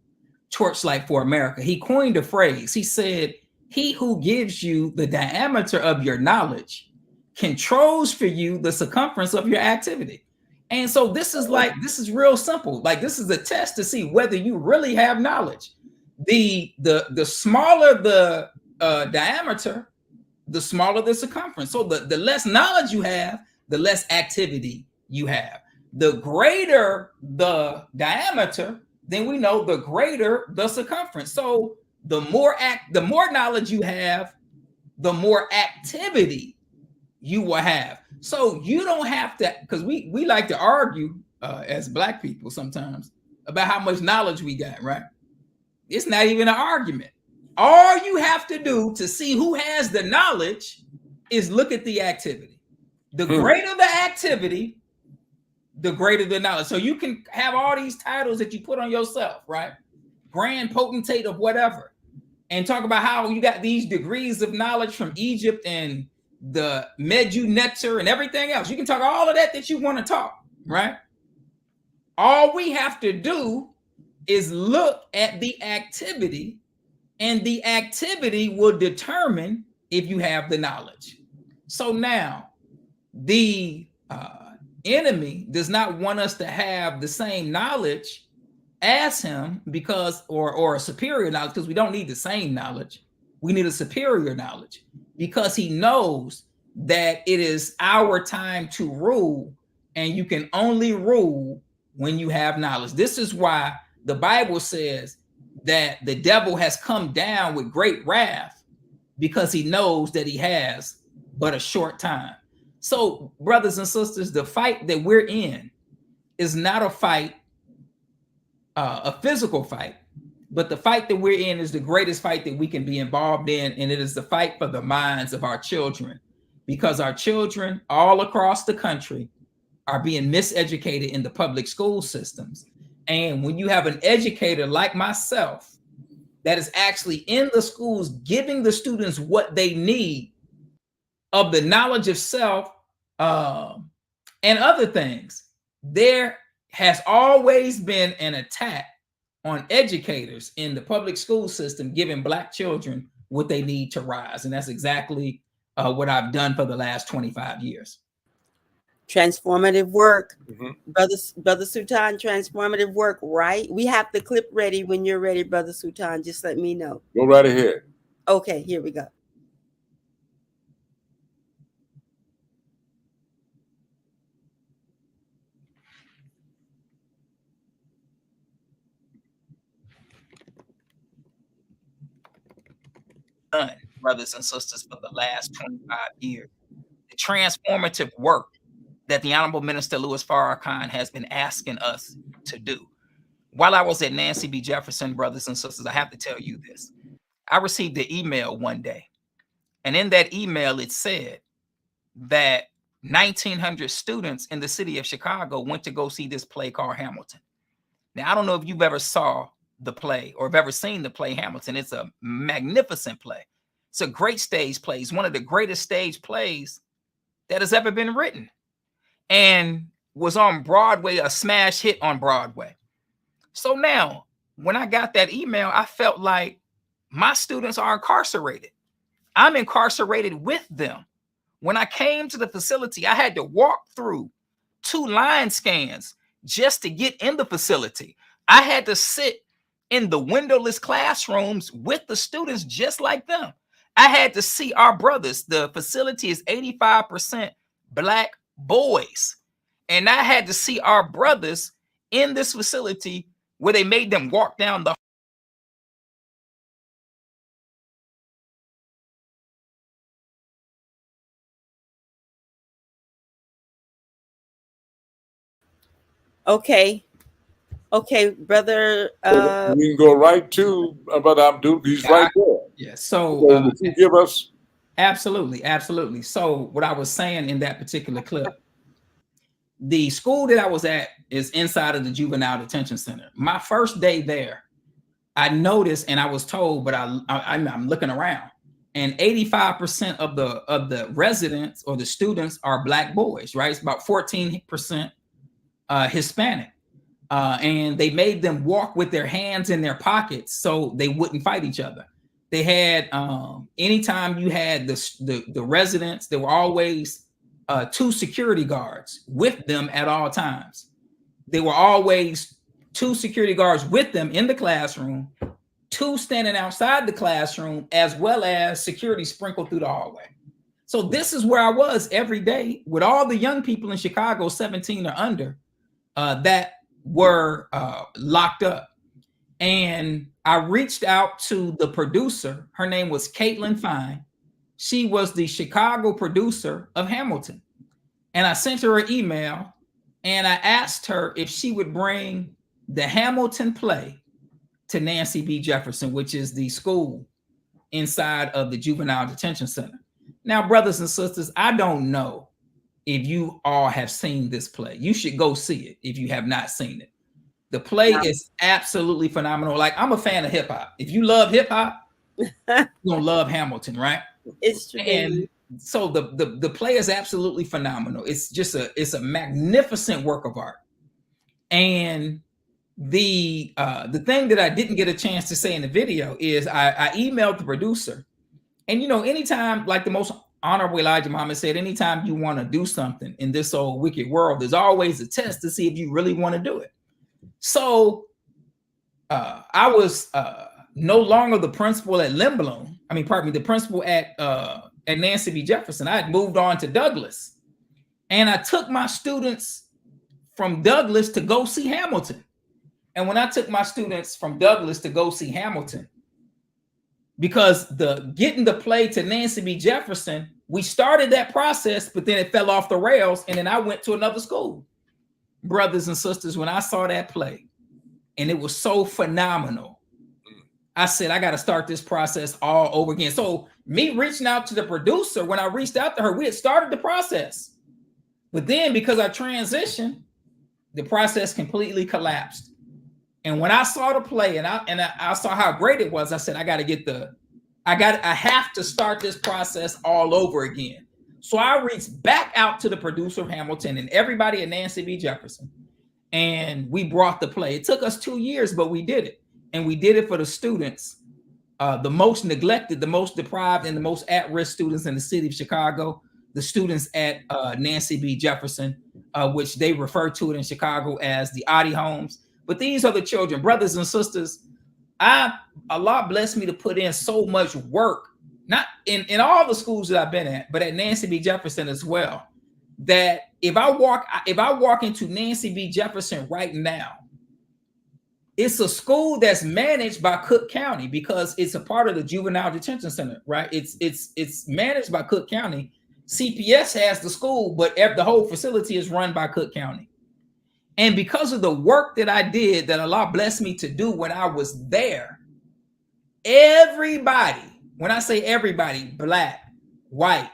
Torchlight for America. He coined a phrase. He said, "He who gives you the diameter of your knowledge controls for you the circumference of your activity." And so this is real simple. Like, this is a test to see whether you really have knowledge. The smaller the diameter, the smaller the circumference. So the less knowledge you have, the less activity you have. The greater the diameter, then we know the greater the circumference. So the more knowledge you have, the more activity you will have. So you don't have to, because we like to argue as black people sometimes about how much knowledge we got, right? It's not even an argument. All you have to do to see who has the knowledge is look at the activity. The greater the activity, the greater the knowledge. So you can have all these titles that you put on yourself, right? Grand potentate of whatever, and talk about how you got these degrees of knowledge from Egypt and the Medu Neter and everything else. You can talk all of that you want to talk, right? All we have to do is look at the activity, and the activity will determine if you have the knowledge. So now the enemy does not want us to have the same knowledge as him, because or a superior knowledge, because we don't need the same knowledge. We need a superior knowledge, because he knows that it is our time to rule, and you can only rule when you have knowledge. This is why the Bible says that the devil has come down with great wrath, because he knows that he has but a short time. So, brothers and sisters, the fight that we're in is not a fight, a physical fight, but the fight that we're in is the greatest fight that we can be involved in, and it is the fight for the minds of our children, because our children all across the country are being miseducated in the public school systems. And when you have an educator like myself that is actually in the schools giving the students what they need of the knowledge of self and other things, there has always been an attack on educators in the public school system giving Black children what they need to rise. And that's exactly what I've done for the last 25 years. Transformative work. Mhm. Brother Sultan, transformative work, right? We have the clip ready when you're ready, Brother Sultan. Just let me know. Go right ahead. Okay, here we go. Done, brothers and sisters, for the last 25 years. The transformative work that the Honorable Minister Louis Farrakhan has been asking us to do. While I was at Nancy B. Jefferson, brothers and sisters, I have to tell you this. I received an email one day, and in that email, it said that 1,900 students in the city of Chicago went to go see this play called Hamilton. Now, I don't know if you've ever saw the play or have ever seen the play Hamilton. It's a magnificent play. It's a great stage play. It's one of the greatest stage plays that has ever been written, and was on Broadway, a smash hit on Broadway. So now, when I got that email, I felt like my students are incarcerated. I'm incarcerated with them. When I came to the facility, I had to walk through 2 line scans just to get in the facility. I had to sit in the windowless classrooms with the students just like them. I had to see our brothers. The facility is 85% Black boys. And I had to see our brothers in this facility where they made them walk down the Okay. Okay, brother. We can go right to Brother Abdul. He's right there. Yeah. So would you give us? Absolutely, absolutely. So what I was saying in that particular clip, the school that I was at is inside of the juvenile detention center. My first day there, I noticed, and I was told, but I'm looking around, and 85% of the residents or the students are Black boys, right? It's about 14% Hispanic. And they made them walk with their hands in their pockets so they wouldn't fight each other. They had, anytime you had the residents, there were always 2 security guards with them at all times. There were always 2 security guards with them in the classroom, 2 standing outside the classroom, as well as security sprinkled through the hallway. So this is where I was every day with all the young people in Chicago, 17 or under, that were locked up. And I reached out to the producer. Her name was Caitlin Fine. She was the Chicago producer of Hamilton. And I sent her an email and I asked her if she would bring the Hamilton play to Nancy B. Jefferson, which is the school inside of the juvenile detention center. Now, brothers and sisters, I don't know if you all have seen this play. You should go see it if you have not seen it. The play is absolutely phenomenal. Like, I'm a fan of hip hop. If you love hip hop, you're gonna love Hamilton, right? It's true. And so the play is absolutely phenomenal. It's just a magnificent work of art. And the thing that I didn't get a chance to say in the video is I emailed the producer, and anytime, like the most Honorable Elijah Muhammad said, anytime you want to do something in this old wicked world, there's always a test to see if you really want to do it. So I was no longer the principal at Lindblom. The principal at Nancy B. Jefferson. I had moved on to Douglas, and I took my students from Douglas to go see Hamilton. And when I took my students from Douglas to go see Hamilton, because getting the play to Nancy B. Jefferson, we started that process, but then it fell off the rails, and then I went to another school. Brothers and sisters, when I saw that play, and it was so phenomenal, I said, I got to start this process all over again. So me reaching out to the producer, when I reached out to her, we had started the process. But then because I transitioned, the process completely collapsed. And when I saw the play and I saw how great it was, I said, I have to start this process all over again. So I reached back out to the producer of Hamilton and everybody at Nancy B. Jefferson, and we brought the play. It took us 2 years, but we did it. And we did it for the students, the most neglected, the most deprived, and the most at-risk students in the city of Chicago, the students at Nancy B. Jefferson, which they refer to it in Chicago as the Oddie homes. But these are the children, brothers and sisters. Allah blessed me to put in so much work, not in all the schools that I've been at, but at Nancy B. Jefferson as well, that if I walk into Nancy B. Jefferson right now, it's a school that's managed by Cook County because it's a part of the Juvenile Detention Center, right? It's managed by Cook County. CPS has the school, but the whole facility is run by Cook County. And because of the work that I did, that Allah blessed me to do when I was there, everybody, when I say everybody, Black, white,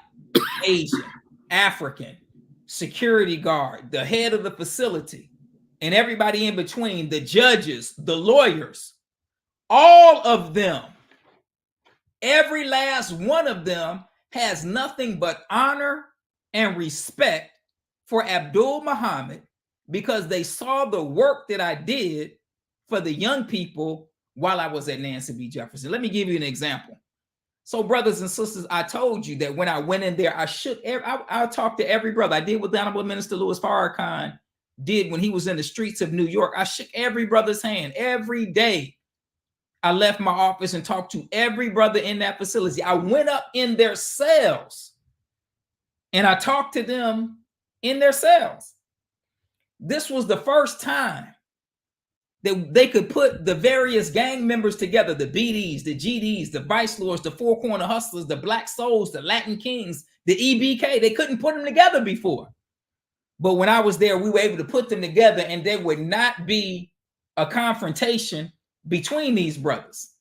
Asian, African, security guard, the head of the facility, and everybody in between, the judges, the lawyers, all of them, every last one of them has nothing but honor and respect for Abdul Muhammad, because they saw the work that I did for the young people while I was at Nancy B. Jefferson. Let me give you an example. So, brothers and sisters, I told you that when I went in there, I talked to every brother. I did what the Honorable Minister Louis Farrakhan did when he was in the streets of New York. I shook every brother's hand every day. I left my office and talked to every brother in that facility. I went up in their cells and I talked to them in their cells. This was the first time that they could put the various gang members together, the BDs, the GDs, the Vice Lords, the Four Corner Hustlers, the Black Souls, the Latin Kings, the EBK. They couldn't put them together before. But when I was there, we were able to put them together, and there would not be a confrontation between these brothers.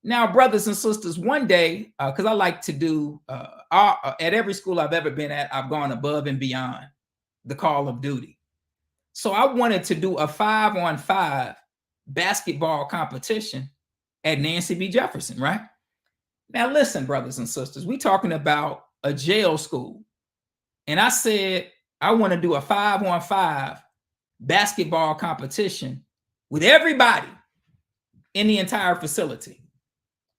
Now, brothers and sisters, one day, because I like to do, at every school I've ever been at, I've gone above and beyond the call of duty. So I wanted to do a 5-on-5 basketball competition at Nancy B. Jefferson, right? Now, listen, brothers and sisters, we talking about a jail school. And I said, I want to do a 5-on-5 basketball competition with everybody in the entire facility.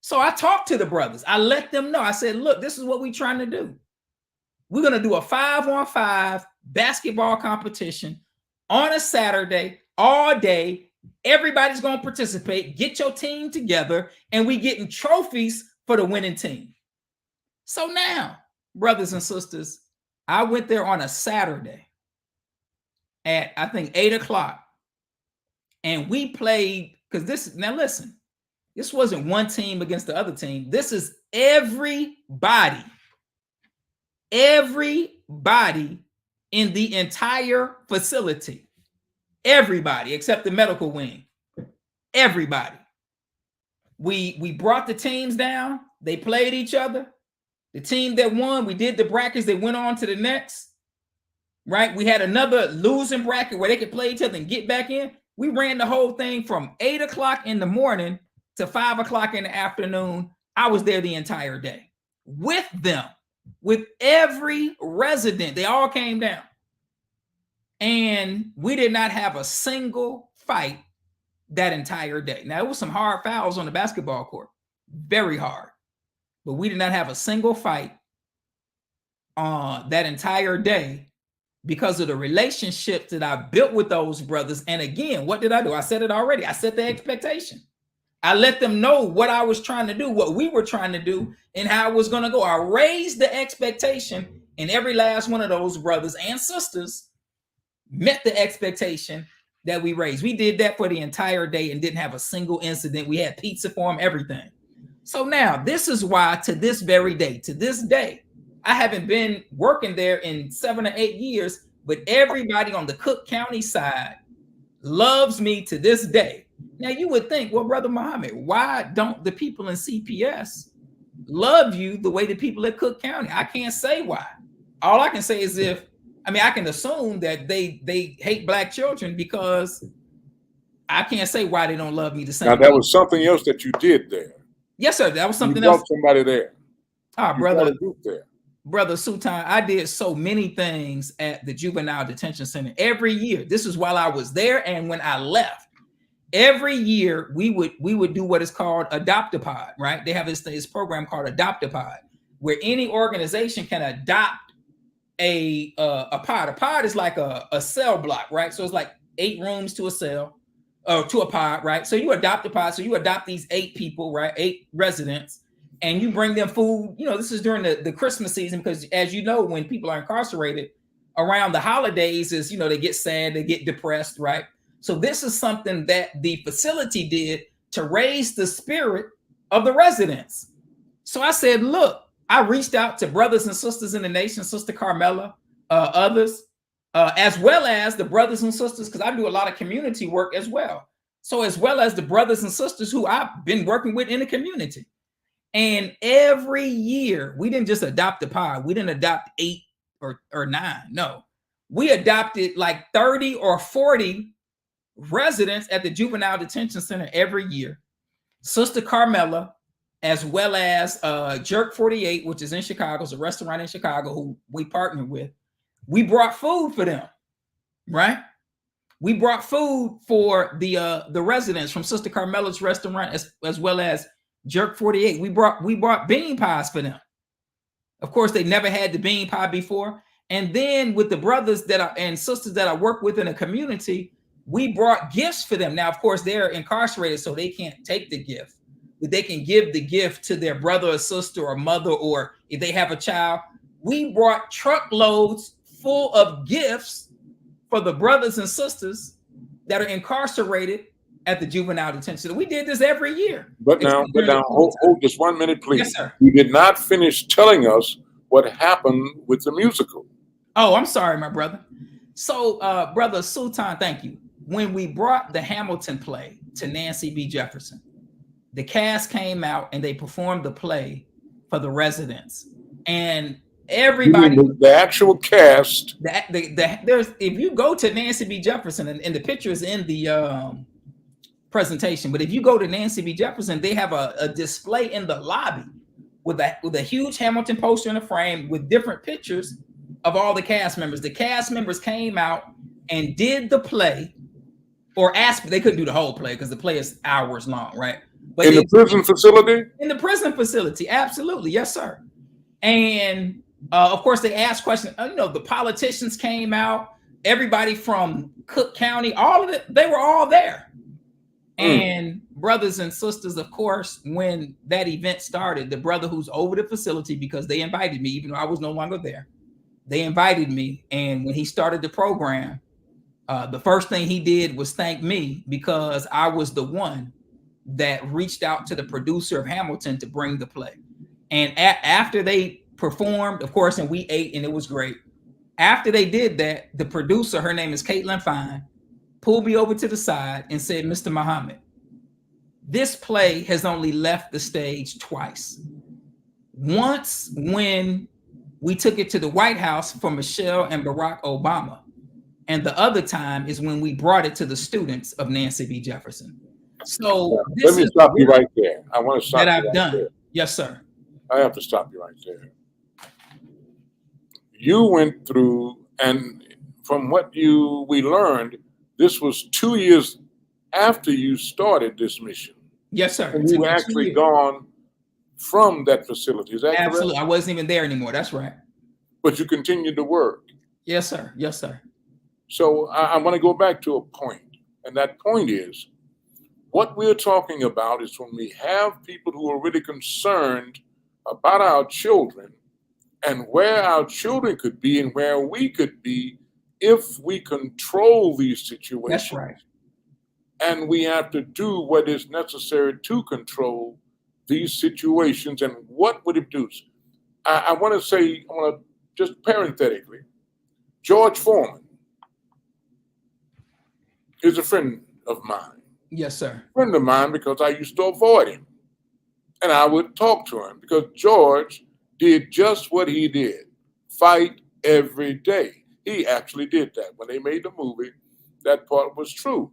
So I talked to the brothers. I let them know. I said, look, this is what we're trying to do. We're going to do a 5-on-5 basketball competition on a Saturday, all day. Everybody's going to participate. Get your team together, and we getting trophies for the winning team. So now, brothers and sisters, I went there on a Saturday at, I think, 8 o'clock. And we played, because now listen, this wasn't one team against the other team. This is everybody in the entire facility. Everybody except the medical wing. Everybody. We brought the teams down. They played each other. The team that won, we did the brackets. They went on to the next. Right? We had another losing bracket where they could play each other and get back in. We ran the whole thing from 8 o'clock in the morning to 5 o'clock in the afternoon. I was there the entire day with them. With every resident, they all came down. And we did not have a single fight that entire day. Now, it was some hard fouls on the basketball court, very hard. But we did not have a single fight that entire day because of the relationship that I built with those brothers. And again, what did I do? I said it already. I set the expectation. I let them know what I was trying to do, what we were trying to do, and how it was going to go. I raised the expectation, and every last one of those brothers and sisters met the expectation that we raised. We did that for the entire day and didn't have a single incident. We had pizza for them, everything. So now this is why to this very day, to this day, I haven't been working there in 7 or 8 years, but everybody on the Cook County side loves me to this day. Now you would think, well, Brother Muhammad, why don't the people in CPS love you the way the people at Cook County? I can't say why. All I can say is if I mean, I can assume that they hate black children because I can't say why they don't love me the same. Now, that was something else that you did there. Yes, sir. That was something you else. brought somebody there. Ah, You brother, brought a group there. Brother Sultan, I did so many things at the Juvenile Detention Center every year. This is while I was there and when I left. Every year we would do what is called Adopt-a-Pod, right? They have this program called Adopt-a-Pod, where any organization can adopt a pod. A pod is like a cell block, right? So it's like 8 rooms to a cell, to a pod, right? So you adopt a pod. So you adopt these 8 people, right? 8 residents, and you bring them food. You know, this is during the Christmas season because, as you know, when people are incarcerated around the holidays, is, you know, they get sad, they get depressed, right? So this is something that the facility did to raise the spirit of the residents. So I said, look, I reached out to brothers and sisters in the nation, Sister Carmela, others, as well as the brothers and sisters, because I do a lot of community work as well. So as well as the brothers and sisters who I've been working with in the community. And every year, we didn't just adopt a pod. We didn't adopt 8 or 9. No, we adopted like 30 or 40 residents at the Juvenile Detention Center every year. Sister Carmela, as well as Jerk 48, which is in Chicago, it's a restaurant in Chicago who we partnered with. We brought food for them, right? We brought food for the residents from Sister Carmela's restaurant, as well as Jerk 48. We brought bean pies for them. Of course, they never had the bean pie before. And then with the brothers and sisters that I work with in the community, we brought gifts for them. Now, of course, they're incarcerated, so they can't take the gift, but they can give the gift to their brother or sister or mother, or if they have a child. We brought truckloads full of gifts for the brothers and sisters that are incarcerated at the Juvenile Detention Center. We did this every year. But now, hold just 1 minute, please. Yes, sir. You did not finish telling us what happened with the musical. Oh, I'm sorry, my brother. So, Brother Sultan, thank you. When we brought the Hamilton play to Nancy B. Jefferson, the cast came out and they performed the play for the residents. And everybody, the actual cast. There's, if you go to Nancy B. Jefferson, and the picture is in the presentation, but if you go to Nancy B. Jefferson, they have a display in the lobby with a huge Hamilton poster in a frame with different pictures of all the cast members. The cast members came out and did the play, or asked. They couldn't do the whole play because the play is hours long, right? But in the prison facility? In the prison facility, absolutely, yes, sir. And of course, they asked questions. You know, the politicians came out. Everybody from Cook County, all of it, they were all there. And brothers and sisters, of course, when that event started, the brother who's over the facility, because they invited me, even though I was no longer there, they invited me. And when he started the program, the first thing he did was thank me, because I was the one that reached out to the producer of Hamilton to bring the play. And after they performed, of course, and we ate and it was great. After they did that, the producer, her name is Caitlin Fine, pulled me over to the side and said, Mr. Muhammad, this play has only left the stage twice. Once when we took it to the White House for Michelle and Barack Obama. And the other time is when we brought it to the students of Nancy B. Jefferson. So let me stop you right there. I want to stop that you I've right done. there. Yes, sir. I have to stop you right there. You went through, and from what we learned, this was 2 years after you started this mission. Yes, sir. And you were actually gone from that facility. Is that correct? Absolutely. I wasn't even there anymore. That's right. But you continued to work. Yes, sir. Yes, sir. So I want to go back to a point. And that point is, what we're talking about is when we have people who are really concerned about our children and where our children could be and where we could be if we control these situations. That's right. And we have to do what is necessary to control these situations. And what would it do? I want to just parenthetically, George Foreman is a friend of mine. Yes, sir. Friend of mine because I used to avoid him. And I would talk to him because George did just what he did. Fight every day. He actually did that. When they made the movie, that part was true.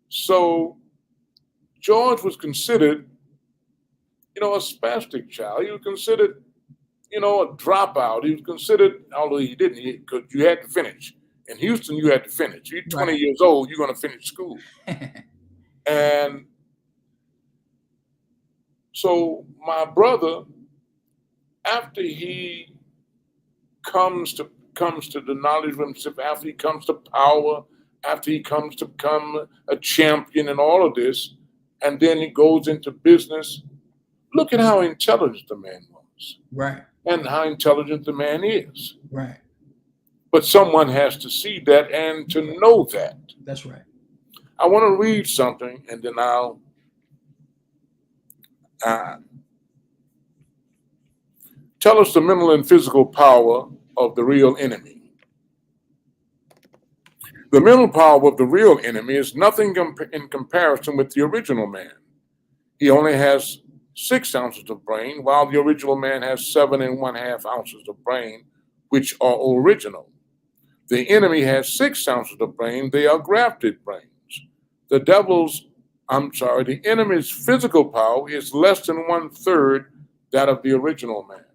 So George was considered, a spastic child. He was considered, a dropout. He was considered, although he didn't, because you had to finish. In Houston, you had to finish. You're 20 Right. years old, you're going to finish school. And so my brother, after he comes to the knowledge of himself, after he comes to power, after he comes to become a champion and all of this, and then he goes into business, look at how intelligent the man was. Right. And how intelligent the man is. Right. But someone has to see that and to know that. That's right. I want to read something, and then I'll tell us the mental and physical power of the real enemy. The mental power of the real enemy is nothing in comparison with the original man. He only has 6 ounces of brain, while the original man has 7½ ounces of brain, which are original. The enemy has 6 ounces of brain, they are grafted brains. The enemy's physical power is less than 1/3 that of the original man.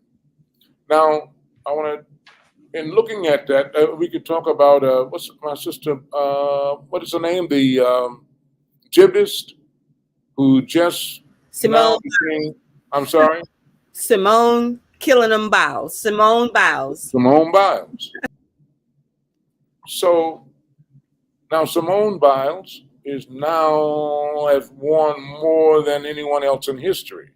Now, I want to, in looking at that, we could talk about, what's my sister, what is her name? The gymnast who just now Simone became, I'm sorry? Simone Biles. Simone Biles. Simone Biles. So now Simone Biles has won more than anyone else in history.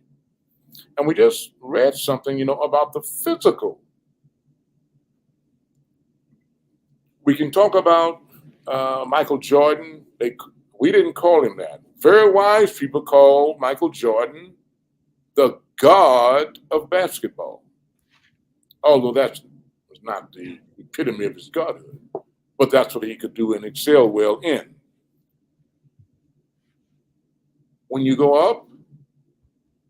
And we just read something, about the physical. We can talk about Michael Jordan. We didn't call him that. Very wise people call Michael Jordan the god of basketball. Although that was not the epitome of his godhood. But that's what he could do and excel well in. When you go up,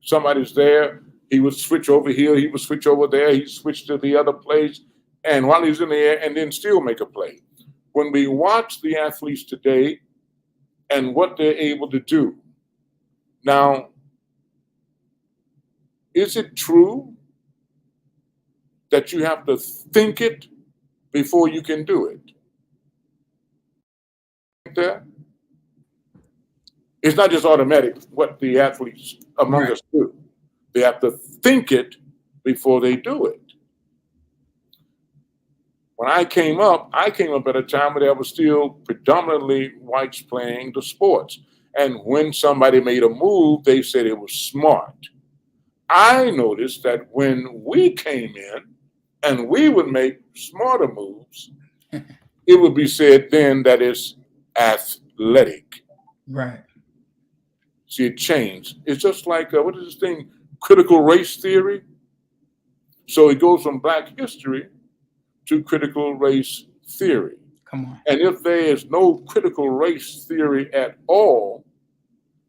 somebody's there, he would switch over here, he would switch over there, he switched to the other place, and while he's in the air, and then still make a play. When we watch the athletes today and what they're able to do, now, is it true that you have to think it before you can do it? It's not just automatic what the athletes among us do. They have to think it before they do it. When I came up at a time where there was still predominantly whites playing the sports. And when somebody made a move, they said it was smart. I noticed that when we came in and we would make smarter moves, it would be said then that it's athletic. Right. See, it changed. It's just like, what is this thing? Critical race theory. So it goes from Black history to critical race theory. Come on. And if there is no critical race theory at all,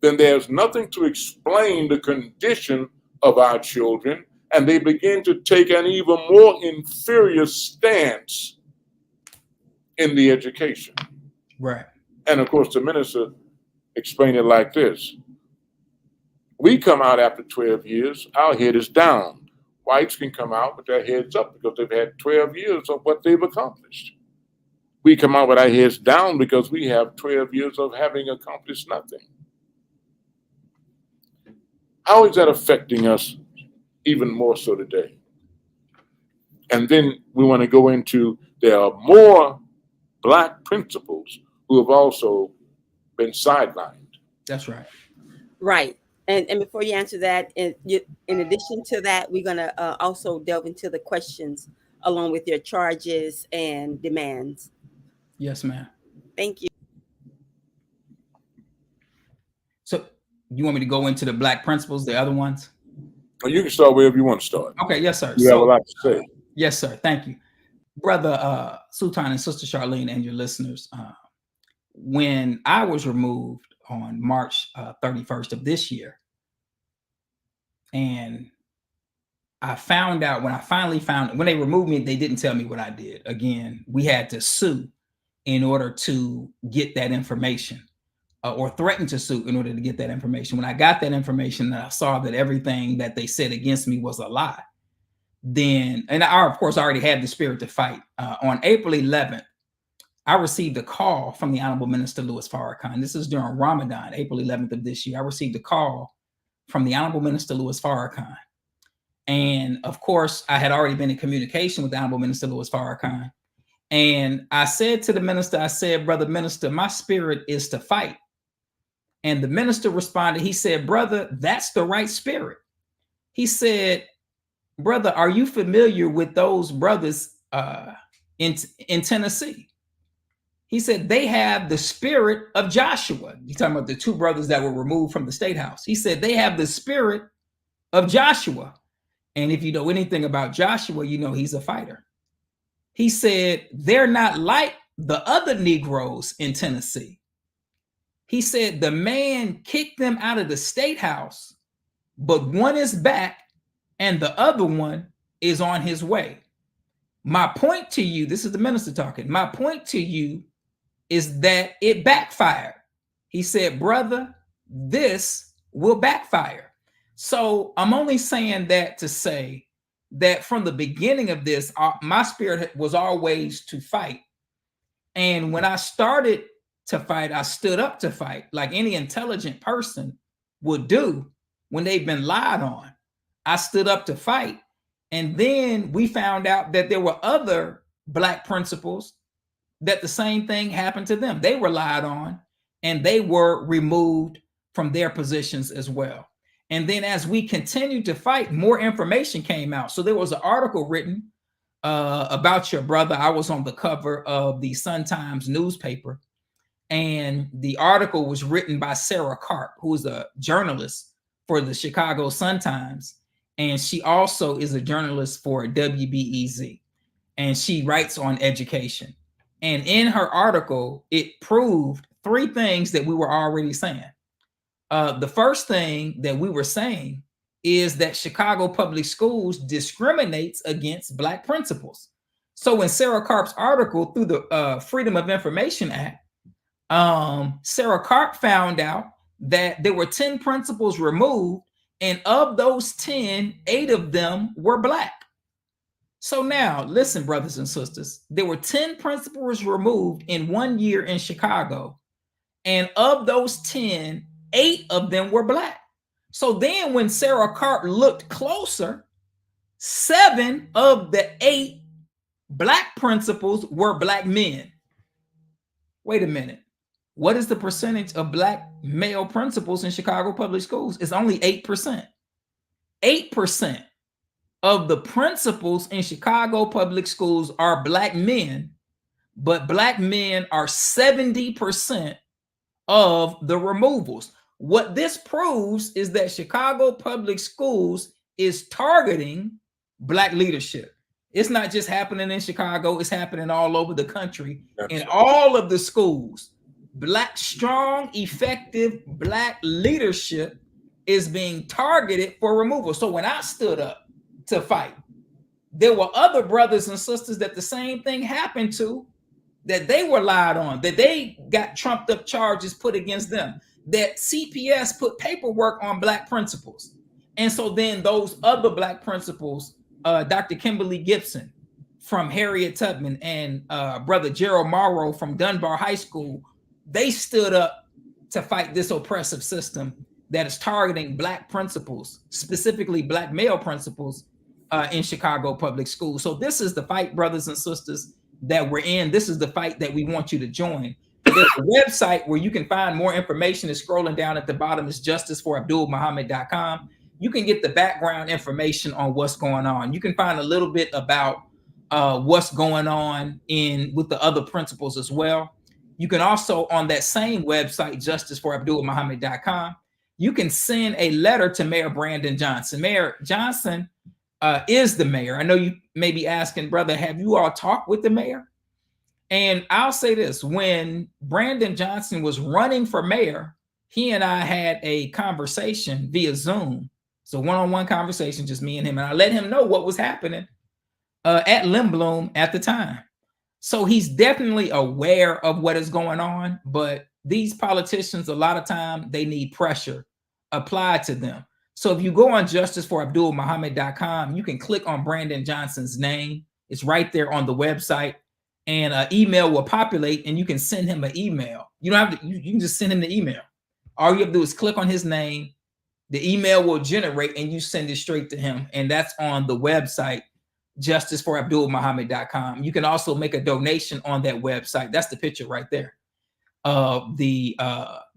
then there's nothing to explain the condition of our children, and they begin to take an even more inferior stance in the education. Right. And of course, the minister explained it like this. We come out after 12 years, our head is down. Whites can come out with their heads up because they've had 12 years of what they've accomplished. We come out with our heads down because we have 12 years of having accomplished nothing. How is that affecting us even more so today? And then we want to go into, there are more Black principals who have also been sidelined. That's right. Right. And before you answer that, in addition to that, we're going to also delve into the questions along with your charges and demands. Yes, ma'am. Thank you. So you want me to go into the Black principles, the other ones? Well, you can start wherever you want to start. Okay, yes, sir. You have a lot to say. Yes, sir. Thank you. Brother Sultan and Sister Charlene and your listeners, when I was removed on March 31st of this year, and I found out when I finally found, when they removed me, they didn't tell me what I did. Again, we had to sue in order to get that information, or threaten to sue in order to get that information. When I got that information and I saw that everything that they said against me was a lie, then, and I, of course, already had the spirit to fight. On April 11th, I received a call from the Honorable Minister Louis Farrakhan. This is during Ramadan, April 11th of this year. I received a call from the Honorable Minister Louis Farrakhan. And of course, I had already been in communication with the Honorable Minister Louis Farrakhan. And I said to the minister, I said, brother minister, my spirit is to fight. And the minister responded, he said, brother, that's the right spirit. He said, brother, are you familiar with those brothers in Tennessee? He said, they have the spirit of Joshua. He's talking about the two brothers that were removed from the State House. He said, they have the spirit of Joshua. And if you know anything about Joshua, you know he's a fighter. He said, they're not like the other Negroes in Tennessee. He said, the man kicked them out of the State House, but one is back and the other one is on his way. My point to you, this is the minister talking, my point to you is that it backfired. He said, brother, this will backfire. So I'm only saying that to say that from the beginning of this, my spirit was always to fight. And when I started to fight, I stood up to fight like any intelligent person would do when they've been lied on. I stood up to fight. And then we found out that there were other Black principals that the same thing happened to them. They were lied on and they were removed from their positions as well. And then as we continued to fight, more information came out. So there was an article written about your brother. I was on the cover of the Sun-Times newspaper. And the article was written by Sarah Karp, who is a journalist for the Chicago Sun-Times. And she also is a journalist for WBEZ. And she writes on education. And in her article, it proved three things that we were already saying. The first thing that we were saying is that Chicago Public Schools discriminates against Black principals. So in Sarah Karp's article, through the Freedom of Information Act, Sarah Karp found out that there were 10 principals removed, and of those 10, 8 of them were Black. So now, listen, brothers and sisters, there were 10 principals removed in 1 year in Chicago, and of those 10, 8 of them were Black. So then when Sarah Karp looked closer, 7 of the 8 Black principals were Black men. Wait a minute. What is the percentage of Black male principals in Chicago public schools? It's only 8%. 8% of the principals in Chicago public schools are Black men, but Black men are 70% of the removals. What this proves is that Chicago public schools is targeting Black leadership. It's not just happening in Chicago, it's happening all over the country. Absolutely. In all of the schools, Black, strong, effective Black leadership is being targeted for removal. So when I stood up to fight, there were other brothers and sisters that the same thing happened to, that they were lied on, that they got trumped up charges put against them, that CPS put paperwork on Black principals. And so then those other Black principals, Dr. Kimberly Gibson from Harriet Tubman and Brother Gerald Morrow from Dunbar High School, they stood up to fight this oppressive system that is targeting Black principals, specifically Black male principals in Chicago public schools. So this is the fight, brothers and sisters, that we're in. This is the fight that we want you to join. There's a website where you can find more information. It's scrolling down at the bottom. It's justiceforabdulmuhammad.com. You can get the background information on what's going on. You can find a little bit about what's going on with the other principals as well. You can also, on that same website, justiceforabdulmuhammad.com, you can send a letter to Mayor Brandon Johnson. Mayor Johnson is the mayor. I know you may be asking, brother, have you all talked with the mayor? And I'll say this, when Brandon Johnson was running for mayor, he and I had a conversation via Zoom So one-on-one conversation, just me and him. And I let him know what was happening at Lindblom at the time. So he's definitely aware of what is going on, but these politicians, a lot of time, they need pressure applied to them. So if you go on justiceforabdulmuhammad.com, you can click on Brandon Johnson's name. It's right there on the website, and an email will populate, and you can send him an email. You don't have to, you can just send him the email. All you have to do is click on his name. The email will generate, and you send it straight to him. And that's on the website, justiceforabdulmuhammad.com. You can also make a donation on that website. That's the picture right there of the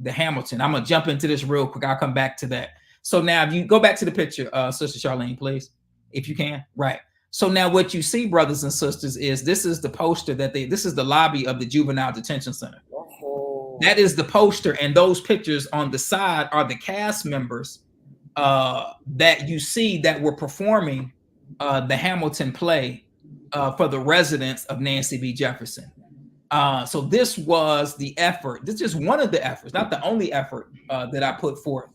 Hamilton. I'm gonna jump into this real quick. I'll come back to that. So now if you go back to the picture, Sister Charlene, please, if you can. Right. So now what you see, brothers and sisters, is this is the poster this is the lobby of the Juvenile Detention Center. That is the poster, and those pictures on the side are the cast members that you see that were performing the Hamilton play for the residents of Nancy B. Jefferson. So this was the effort. This is just one of the efforts, not the only effort that I put forth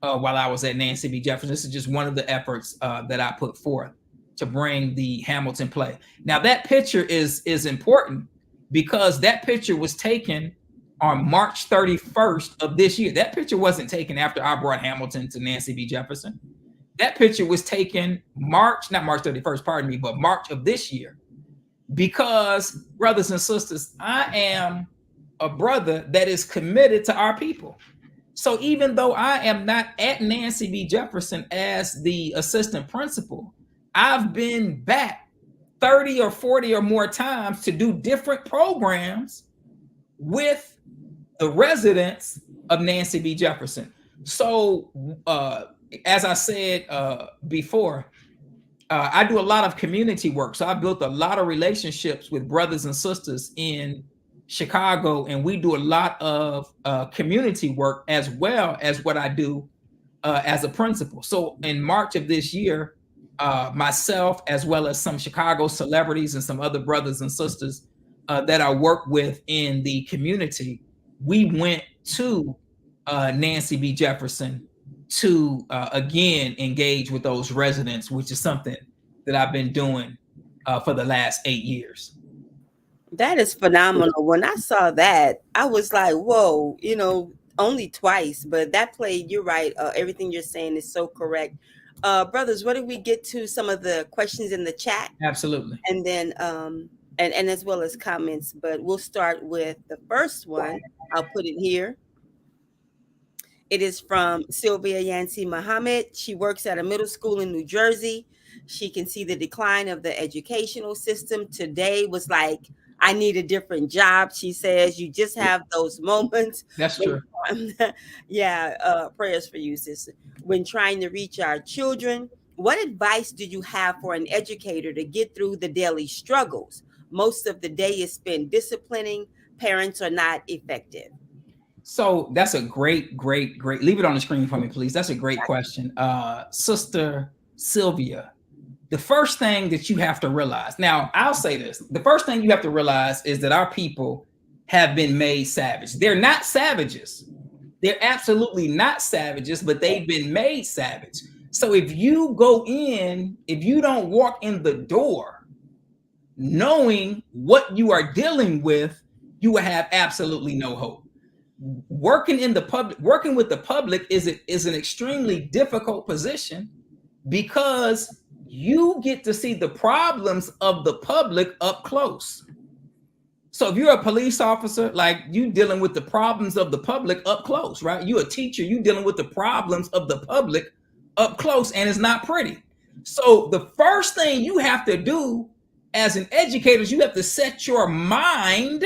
while I was at Nancy B. Jefferson. This is just one of the efforts that I put forth to bring the Hamilton play. Now that picture is important because that picture was taken on March 31st of this year. That picture wasn't taken after I brought Hamilton to Nancy B. Jefferson. That picture was taken not March 31st, pardon me, but March of this year. Because, brothers and sisters, I am a brother that is committed to our people. So even though I am not at Nancy B. Jefferson as the assistant principal, I've been back 30 or 40 or more times to do different programs with the residents of Nancy B. Jefferson. So, as I said before, I do a lot of community work. So I built a lot of relationships with brothers and sisters in Chicago, and we do a lot of community work as well as what I do as a principal. So in March of this year, myself, as well as some Chicago celebrities and some other brothers and sisters that I work with in the community, we went to Nancy B. Jefferson to again engage with those residents, which is something that I've been doing for the last 8 years. That is phenomenal. When I saw that, I was like, whoa, only twice, but that played, you're right. Everything you're saying is so correct. Brothers, what did we get to some of the questions in the chat? Absolutely. And then, and as well as comments, but we'll start with the first one. I'll put it here. It is from Sylvia Yancey Muhammad. She works at a middle school in New Jersey. She can see the decline of the educational system. Today was like, I need a different job. She says, you just have those moments. That's true. Yeah. Prayers for you, sister. When trying to reach our children, what advice do you have for an educator to get through the daily struggles? Most of the day is spent disciplining. Parents are not effective. So that's a great. Leave it on the screen for me, please. That's a great question. Sister Sylvia, the first thing that you have to realize, now I'll say this, the first thing you have to realize is that our people have been made savage. They're not savages. They're absolutely not savages, but they've been made savage. So if you don't walk in the door knowing what you are dealing with, you will have absolutely no hope. Working with the public is an extremely difficult position because you get to see the problems of the public up close. So if you're a police officer, like you dealing with the problems of the public up close, right? You're a teacher, you dealing with the problems of the public up close, and it's not pretty. So the first thing you have to do as an educator is you have to set your mind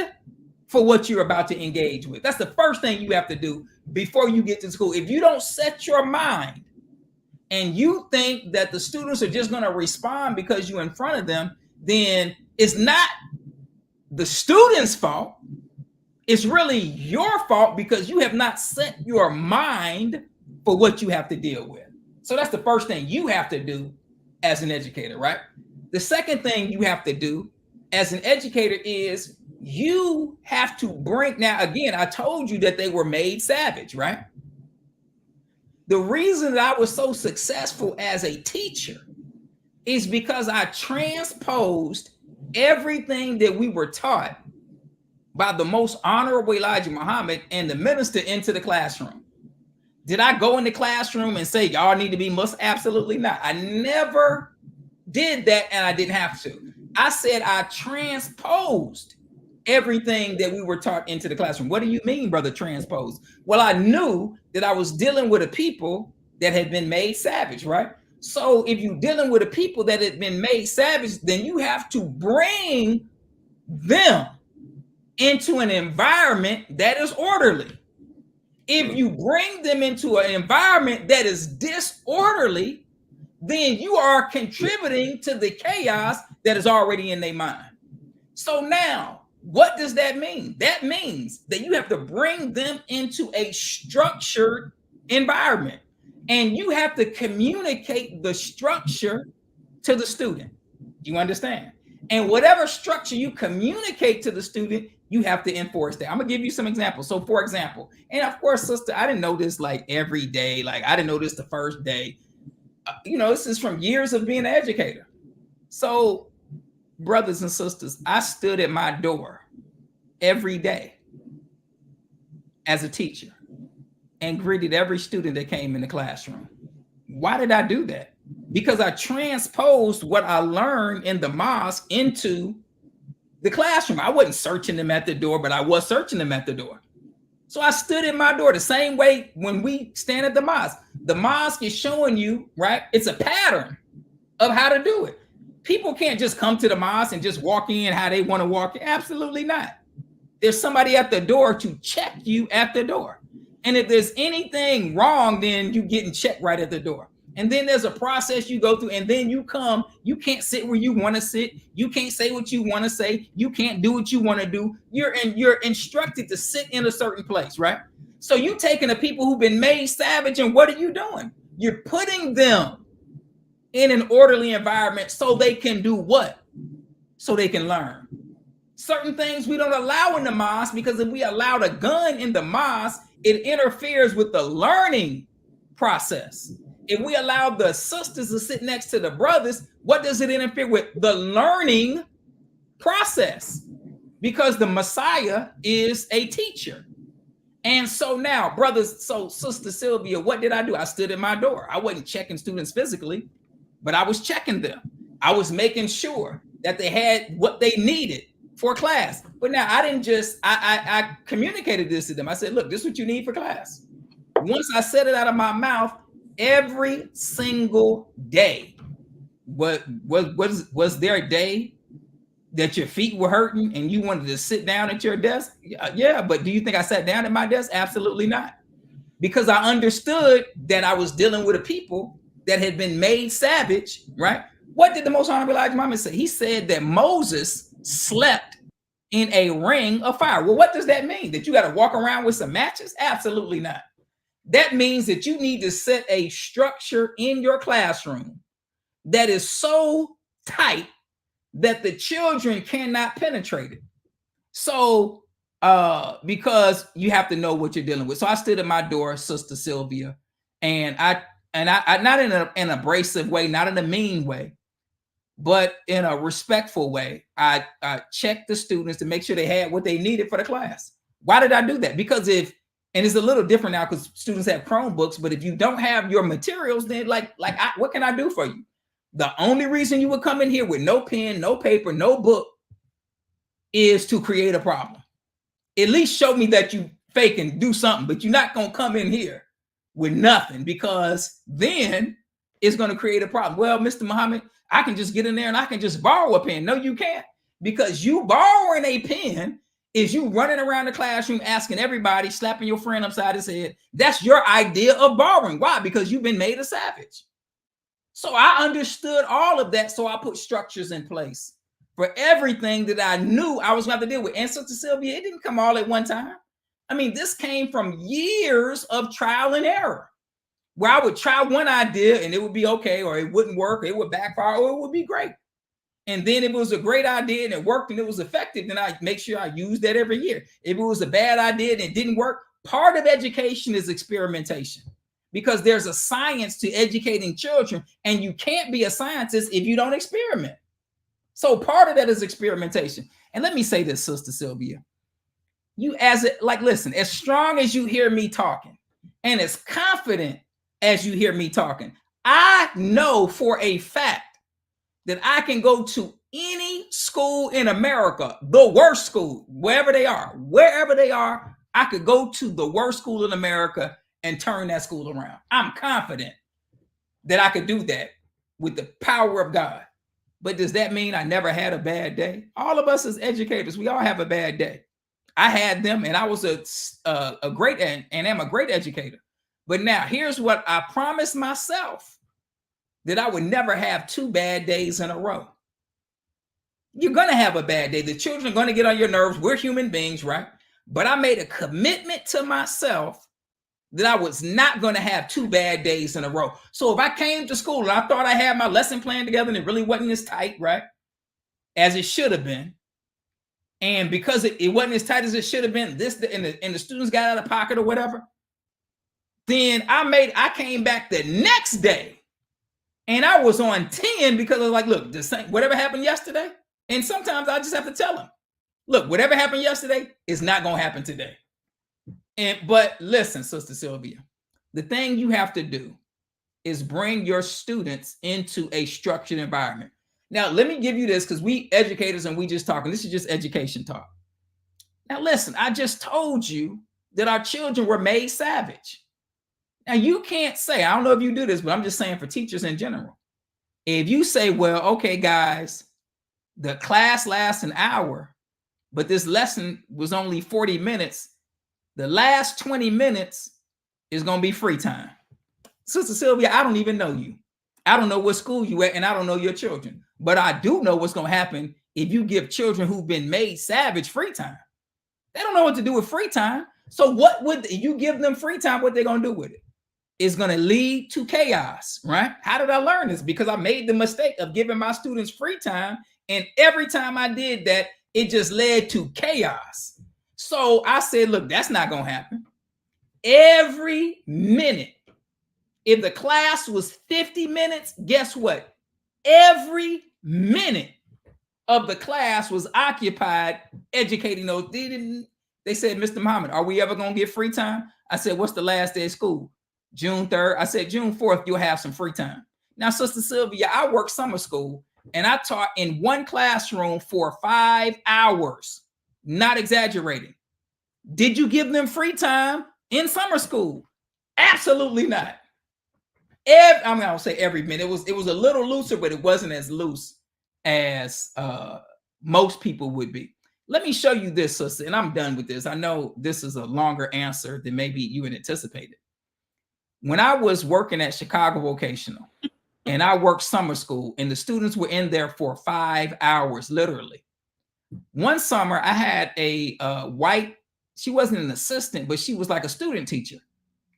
for what you're about to engage with. That's the first thing you have to do before you get to school. If you don't set your mind and you think that the students are just going to respond because you're in front of them, then it's not the students' fault. It's really your fault because you have not set your mind for what you have to deal with. So that's the first thing you have to do as an educator, right? The second thing you have to do as an educator is you have to bring, now again, I told you that they were made savage, right? The reason that I was so successful as a teacher is because I transposed everything that we were taught by the most honorable Elijah Muhammad and the minister into the classroom. Did I go in the classroom and say, y'all need to be Muslim? Absolutely not. I never did that, and I didn't have to. I said I transposed everything that we were taught into the classroom. What do you mean, brother, transpose? Well, I knew that I was dealing with a people that had been made savage, right? So if you're dealing with a people that had been made savage, then you have to bring them into an environment that is orderly. If you bring them into an environment that is disorderly, then you are contributing to the chaos that is already in their mind. So now, what does that mean? That means that you have to bring them into a structured environment, and you have to communicate the structure to the student. Do you understand? And whatever structure you communicate to the student, you have to enforce that. I'm gonna give you some examples. So, for example, and of course, sister, I didn't know this like every day. Like I didn't know this the first day. This is from years of being an educator. So, brothers and sisters, I stood at my door every day as a teacher and greeted every student that came in the classroom. Why did I do that? Because I transposed what I learned in the mosque into the classroom. I wasn't searching them at the door, but I was searching them at the door. So I stood at my door the same way when we stand at the mosque. The mosque is showing you, right? It's a pattern of how to do it. People can't just come to the mosque and just walk in how they want to walk in. Absolutely not. There's somebody at the door to check you at the door. And if there's anything wrong, then you're getting checked right at the door. And then there's a process you go through, and then you come. You can't sit where you want to sit. You can't say what you want to say. You can't do what you want to do. You're instructed to sit in a certain place, right? So you taking the people who've been made savage, and what are you doing? You're putting them in an orderly environment so they can do what? So they can learn. Certain things we don't allow in the mosque, because if we allow a gun in the mosque, it interferes with the learning process. If we allow the sisters to sit next to the brothers, what does it interfere with? The learning process, because the Messiah is a teacher. And so now, brothers, so Sister Sylvia, what did I do? I stood at my door. I wasn't checking students physically, but I was checking them. I was making sure that they had what they needed for class. But now I didn't just, I communicated this to them. I said, look, this is what you need for class. Once I said it out of my mouth, every single day, was there a day that your feet were hurting and you wanted to sit down at your desk? Yeah, but do you think I sat down at my desk? Absolutely not. Because I understood that I was dealing with a people that had been made savage, right? What did the Most Honorable Elijah Muhammad say? He said that Moses slept in a ring of fire. Well, what does that mean? That you got to walk around with some matches? Absolutely not. That means that you need to set a structure in your classroom that is so tight that the children cannot penetrate it. So, because you have to know what you're dealing with. So I stood at my door, Sister Sylvia, and I not in an abrasive way, not in a mean way, but in a respectful way. I checked the students to make sure they had what they needed for the class. Why did I do that? Because and it's a little different now because students have Chromebooks, but if you don't have your materials, then what can I do for you? The only reason you would come in here with no pen, no paper, no book is to create a problem. At least show me that you fake and do something, but you're not going to come in here with nothing, because then it's going to create a problem. Well, Mr. Muhammad, I can just get in there and I can just borrow a pen. No, you can't, because you borrowing a pen is you running around the classroom asking everybody, slapping your friend upside his head. That's your idea of borrowing. Why? Because you've been made a savage. So I understood all of that. So I put structures in place for everything that I knew I was going to have to deal with. And Sister Sylvia, it didn't come all at one time. I mean, this came from years of trial and error, where I would try one idea and it would be okay, or it wouldn't work, or it would backfire, or it would be great. And then if it was a great idea and it worked and it was effective, then I make sure I use that every year. If it was a bad idea and it didn't work, part of education is experimentation. because there's a science to educating children, and you can't be a scientist if you don't experiment. So part of that is experimentation. And let me say this, Sister Sylvia, you listen, as strong as you hear me talking and as confident as you hear me talking, I know for a fact that I can go to any school in America, the worst school, wherever they are, I could go to the worst school in America and turn that school around. I'm confident that I could do that with the power of God. But does that mean I never had a bad day? All of us as educators, we all have a bad day. I had them, and I was a great and am a great educator. But now here's what I promised myself, that I would never have 2 bad days in a row. You're going to have a bad day. The children are going to get on your nerves. We're human beings, right? But I made a commitment to myself that I was not going to have 2 bad days in a row. So if I came to school and I thought I had my lesson plan together and it really wasn't as tight, right, as it should have been, and because it wasn't as tight as it should have been, and the students got out of pocket or whatever, then I came back the next day and I was on 10 because I was like, look, whatever happened yesterday, and sometimes I just have to tell them, look, whatever happened yesterday is not going to happen today. But listen, Sister Sylvia, the thing you have to do is bring your students into a structured environment. Now, let me give you this, because we educators and we just talking. This is just education talk. Now, listen, I just told you that our children were made savage. Now, you can't say, I don't know if you do this, but I'm just saying for teachers in general. If you say, well, okay, guys, the class lasts an hour, but this lesson was only 40 minutes, the last 20 minutes is going to be free time. Sister Sylvia, I don't even know you. I don't know what school you at, and I don't know your children. But I do know what's going to happen if you give children who've been made savage free time. They don't know what to do with free time. So what would you give them free time? What they're going to do with it? It's going to lead to chaos, right? How did I learn this? Because I made the mistake of giving my students free time. And every time I did that, it just led to chaos. So I said, look, that's not going to happen. Every minute, if the class was 50 minutes, guess what? Every minute of the class was occupied educating those. They said, Mr. Muhammad, are we ever going to get free time? I said, what's the last day of school? June 3rd. I said, June 4th, you'll have some free time. Now, Sister Sylvia, I worked summer school, and I taught in one classroom for 5 hours. Not exaggerating. Did you give them free time in summer school? Absolutely not. I don't say every minute. It was a little looser, but it wasn't as loose as most people would be. Let me show you this, sister, and I'm done with this. I know this is a longer answer than maybe you had anticipated. When I was working at Chicago Vocational, and I worked summer school, and the students were in there for 5 hours, literally. One summer, I had a white, she wasn't an assistant, but she was like a student teacher.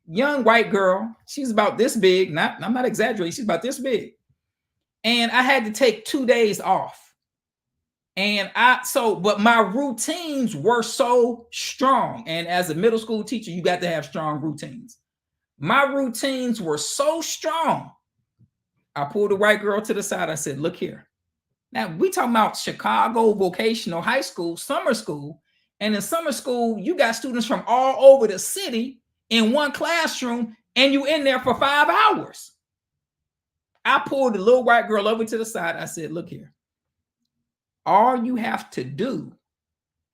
Young white girl. She's about this big. I'm not exaggerating. She's about this big. And I had to take 2 days off. And but my routines were so strong. And as a middle school teacher, you got to have strong routines. My routines were so strong. I pulled the white girl to the side. I said, look here. Now, we talking about Chicago Vocational High School, summer school. And in summer school, you got students from all over the city in one classroom, and you in there for 5 hours. I pulled the little white girl over to the side. I said, look here. All you have to do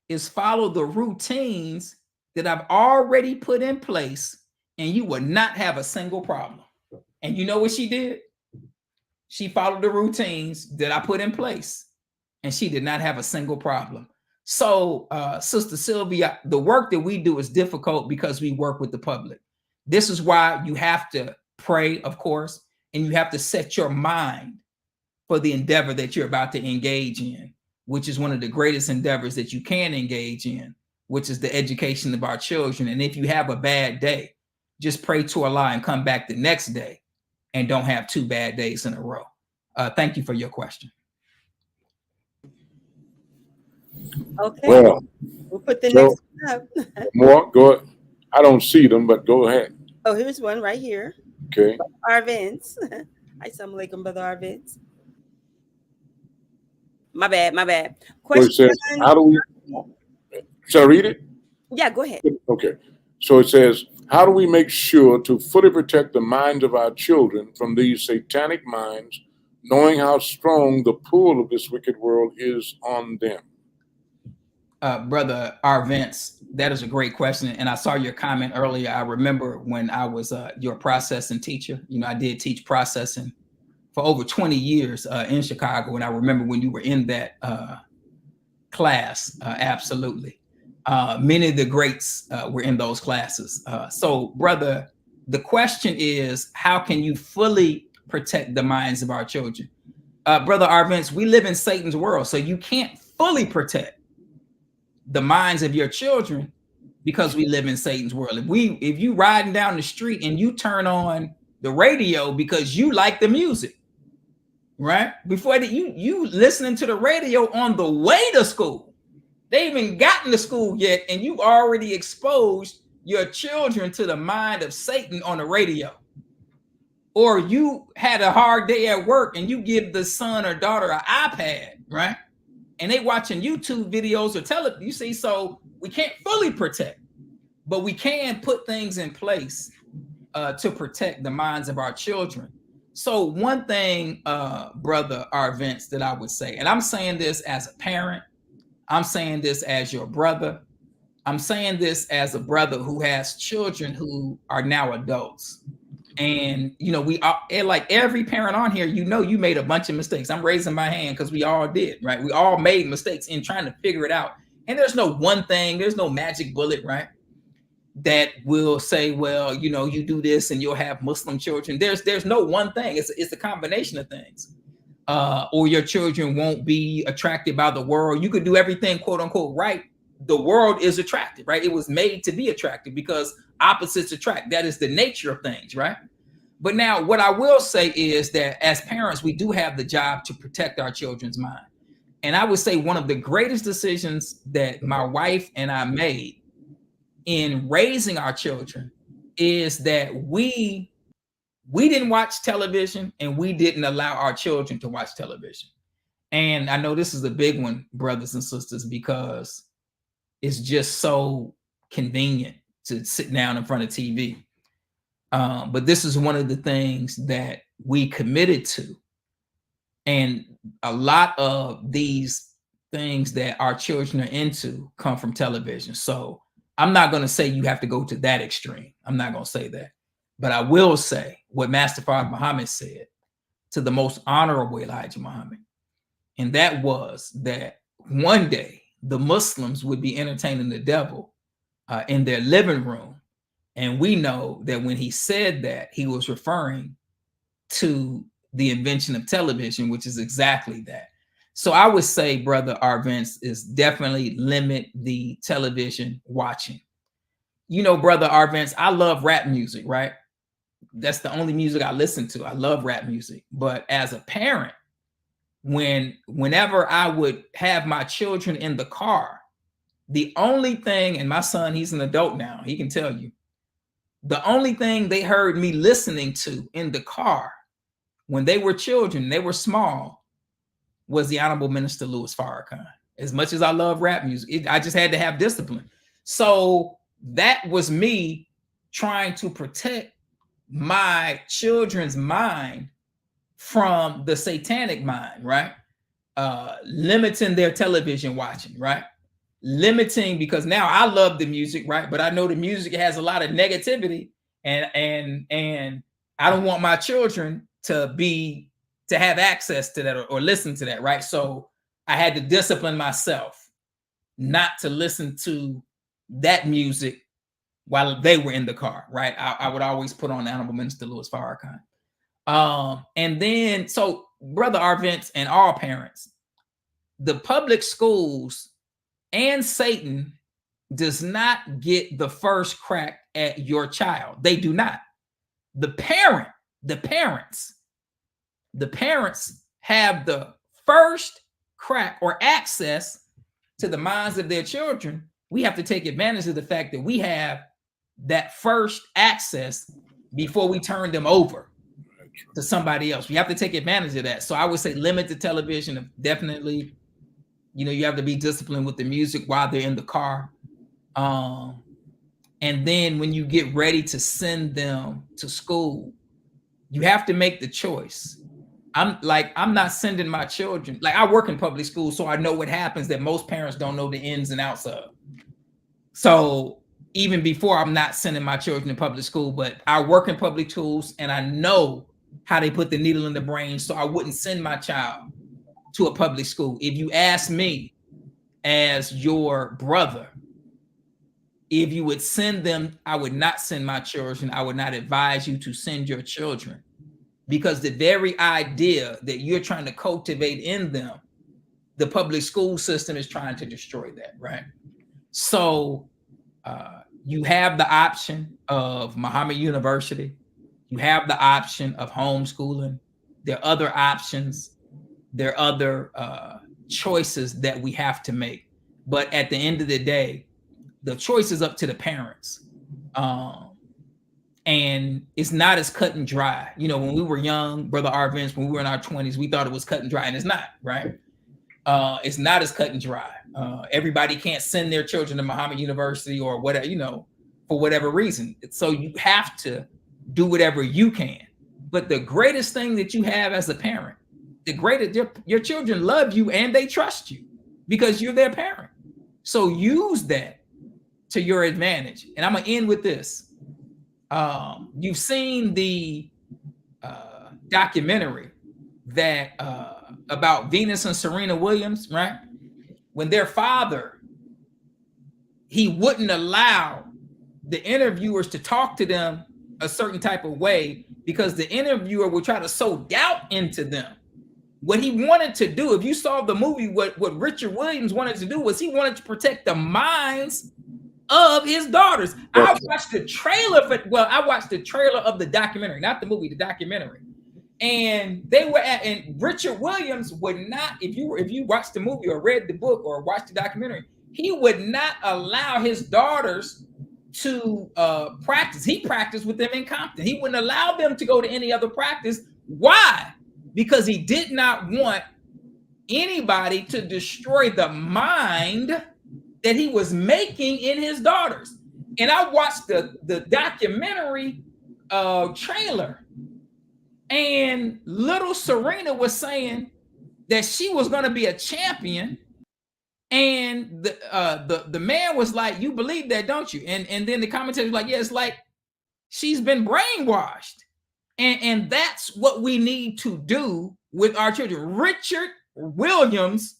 is follow the routines that I've already put in place, and you will not have a single problem. And you know what she did? She followed the routines that I put in place, and she did not have a single problem. So, Sister Sylvia, the work that we do is difficult because we work with the public. This is why you have to pray, of course, and you have to set your mind for the endeavor that you're about to engage in, which is one of the greatest endeavors that you can engage in, which is the education of our children. And if you have a bad day, just pray to Allah and come back the next day and don't have 2 bad days in a row. Thank you for your question. Okay. Well, we'll put the next one up. more. Go. I don't see them, but go ahead. Oh, here's one right here. Okay. Arvince. Assalamu alaikum, Brother Arvince. My bad, my bad. So it Question. says, how do we, shall I read it? Yeah, go ahead. Okay. So it says, how do we make sure to fully protect the minds of our children from these satanic minds, knowing how strong the pull of this wicked world is on them? Brother Arvince, that is a great question. And I saw your comment earlier. I remember when I was your processing teacher. You know, I did teach processing for over 20 years in Chicago. And I remember when you were in that class, absolutely. Many of the greats were in those classes. So, brother, the question is, how can you fully protect the minds of our children? Brother Arvince, we live in Satan's world, so you can't fully protect the minds of your children because we live in Satan's world. If you riding down the street and you turn on the radio because you like the music, right? Before that, you listening to the radio on the way to school. They even gotten to school yet, and you've already exposed your children to the mind of Satan on the radio. Or you had a hard day at work and you give the son or daughter an iPad, right? And they watching YouTube videos or television. You see, so we can't fully protect, but we can put things in place to protect the minds of our children. So one thing, Brother Arvince, that I would say, and I'm saying this as a parent, I'm saying this as your brother, I'm saying this as a brother who has children who are now adults. And, you know, we are like every parent on here, you know, you made a bunch of mistakes. I'm raising my hand because we all did, right? We all made mistakes in trying to figure it out. And there's no one thing, there's no magic bullet, right? That will say, well, you know, you do this and you'll have Muslim children. There's no one thing. It's a combination of things. Or your children won't be attracted by the world. You could do everything, quote unquote, right. The world is attractive, right? It was made to be attractive because opposites attract. That is the nature of things, right? But now what I will say is that as parents, we do have the job to protect our children's mind. And I would say one of the greatest decisions that my wife and I made in raising our children is that we didn't watch television and we didn't allow our children to watch television. And I know this is a big one, brothers and sisters, because it's just so convenient to sit down in front of TV. But this is one of the things that we committed to. And a lot of these things that our children are into come from television. So I'm not going to say you have to go to that extreme. I'm not going to say that. But I will say what Master Father Muhammad said to the most honorable Elijah Muhammad. And that was that one day the Muslims would be entertaining the devil in their living room. And we know that when he said that, he was referring to the invention of television, which is exactly that. So I would say, Brother Arvince, is definitely limit the television watching. You know, Brother Arvince, I love rap music, right? That's the only music I listen to. I love rap music. But as a parent, whenever I would have my children in the car, the only thing, and my son, he's an adult now, he can tell you, the only thing they heard me listening to in the car when they were children, they were small, was the Honorable Minister Louis Farrakhan. As much as I love rap music, I just had to have discipline. So that was me trying to protect my children's mind from the satanic mind, right? Limiting their television watching, right? Limiting, because now I love the music, right? But I know the music has a lot of negativity, and I don't want my children to have access to that or listen to that, right? So I had to discipline myself not to listen to that music while they were in the car, right? I would always put on the Honorable Minister Louis Farrakhan. And then, so Brother Arvince and all parents, the public schools and Satan does not get the first crack at your child. They do not. The parents have the first crack or access to the minds of their children. We have to take advantage of the fact that we have that first access before we turn them over to somebody else. We have to take advantage of that. So I would say limit the television. Definitely, you know, you have to be disciplined with the music while they're in the car. And then when you get ready to send them to school, you have to make the choice. I'm not sending my children. Like, I work in public school, so I know what happens that most parents don't know the ins and outs of. So even before, I'm not sending my children to public school, but I work in public schools and I know how they put the needle in the brain. So I wouldn't send my child to a public school. If you ask me as your brother, if you would send them, I would not send my children. I would not advise you to send your children, because the very idea that you're trying to cultivate in them, the public school system is trying to destroy that, right? So you have the option of Muhammad University. You have the option of homeschooling. There are other options. There are other choices that we have to make. But at the end of the day, the choice is up to the parents. And it's not as cut and dry. You know, when we were young, Brother Arvince, when we were in our 20s, we thought it was cut and dry, and it's not, right? It's not as cut and dry. Everybody can't send their children to Muhammad University or whatever, you know, for whatever reason. So you have to do whatever you can. But the greatest thing that you have as a parent, your children love you and they trust you because you're their parent. So use that to your advantage. And I'm gonna end with this. You've seen the documentary that about Venus and Serena Williams, right? When their father, he wouldn't allow the interviewers to talk to them a certain type of way because the interviewer would try to sow doubt into them. What he wanted to do, if you saw the movie, what Richard Williams wanted to do was he wanted to protect the minds of his daughters. I watched the trailer of the documentary, not the movie, the documentary. And and Richard Williams would not, if you watched the movie or read the book or watched the documentary, he would not allow his daughters to practice. He practiced with them in Compton. He wouldn't allow them to go to any other practice. Why? Because he did not want anybody to destroy the mind that he was making in his daughters. And I watched the documentary trailer, and little Serena was saying that she was going to be a champion, and the man was like, "You believe that, don't you?" And then the commentator was like, "Yeah, it's like she's been brainwashed," and that's what we need to do with our children. Richard Williams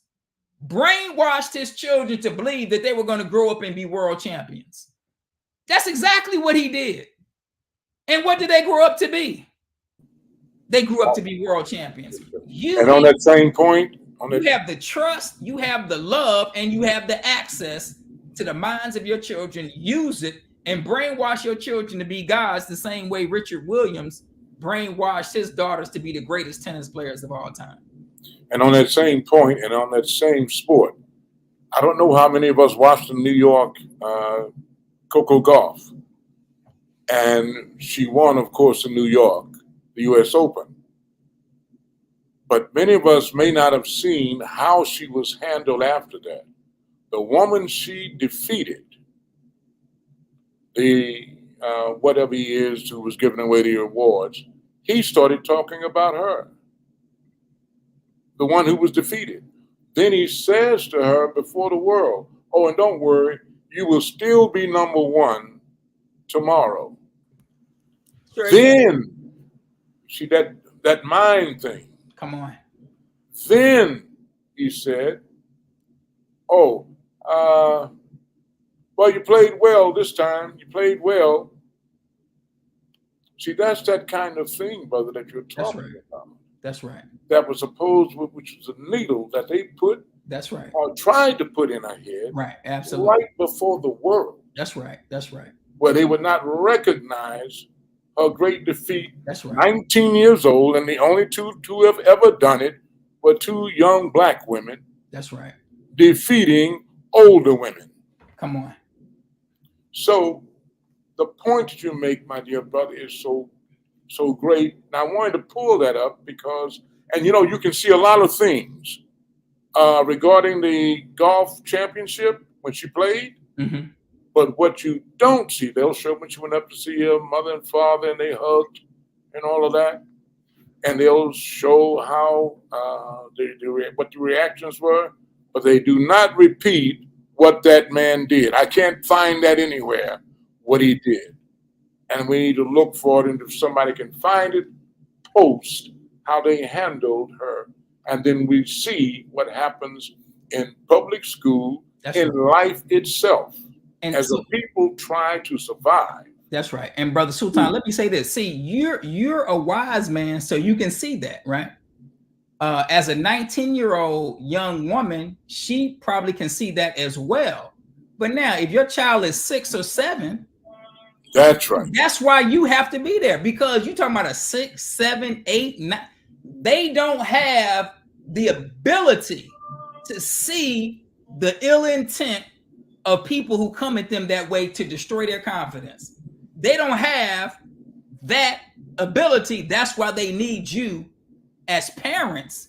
brainwashed his children to believe that they were going to grow up and be world champions. That's exactly what he did. And what did they grow up to be? They grew up to be world champions. And on that same point, you have the trust, you have the love, and you have the access to the minds of your children. Use it and brainwash your children to be gods the same way Richard Williams brainwashed his daughters to be the greatest tennis players of all time. And on that same point and on that same sport, I don't know how many of us watched the New York Coco Gauff. And she won, of course, in New York, the U.S. Open. But many of us may not have seen how she was handled after that. The woman she defeated, the whatever he is who was giving away the awards, he started talking about her, the one who was defeated. Then he says to her before the world, "Oh, and don't worry, you will still be number one tomorrow." Sure. Then see that mind thing. Come on. Then he said, "Oh, well, you played well this time. You played well." See, that's that kind of thing, brother, that you're talking about. That's right. That was opposed with, which was a needle that they put. That's right. Or tried to put in her head. Right. Absolutely. Right before the world. That's right. That's right. Where they would not recognize her great defeat. That's right. 19 years old, and the only two to have ever done it were two young black women. That's right. Defeating older women. Come on. So the point that you make, my dear brother, is so great. And I wanted to pull that up because, and you can see a lot of things regarding the golf championship when she played. Mm-hmm. But what you don't see, they'll show when she went up to see her mother and father and they hugged and all of that. And they'll show how what the reactions were, but they do not repeat what that man did. I can't find that anywhere, what he did. And we need to look for it, and if somebody can find it, post how they handled her. And then we see what happens in public school, in life itself, and as the people try to survive. That's right. And Brother Sultan, let me say this. See, you're a wise man, so you can see that, right? As a 19-year-old young woman, she probably can see that as well. But now, if your child is 6 or 7, that's right. That's why you have to be there, because you're talking about a 6, 7, 8, 9. They don't have the ability to see the ill intent of people who come at them that way to destroy their confidence. They don't have that ability. That's why they need you as parents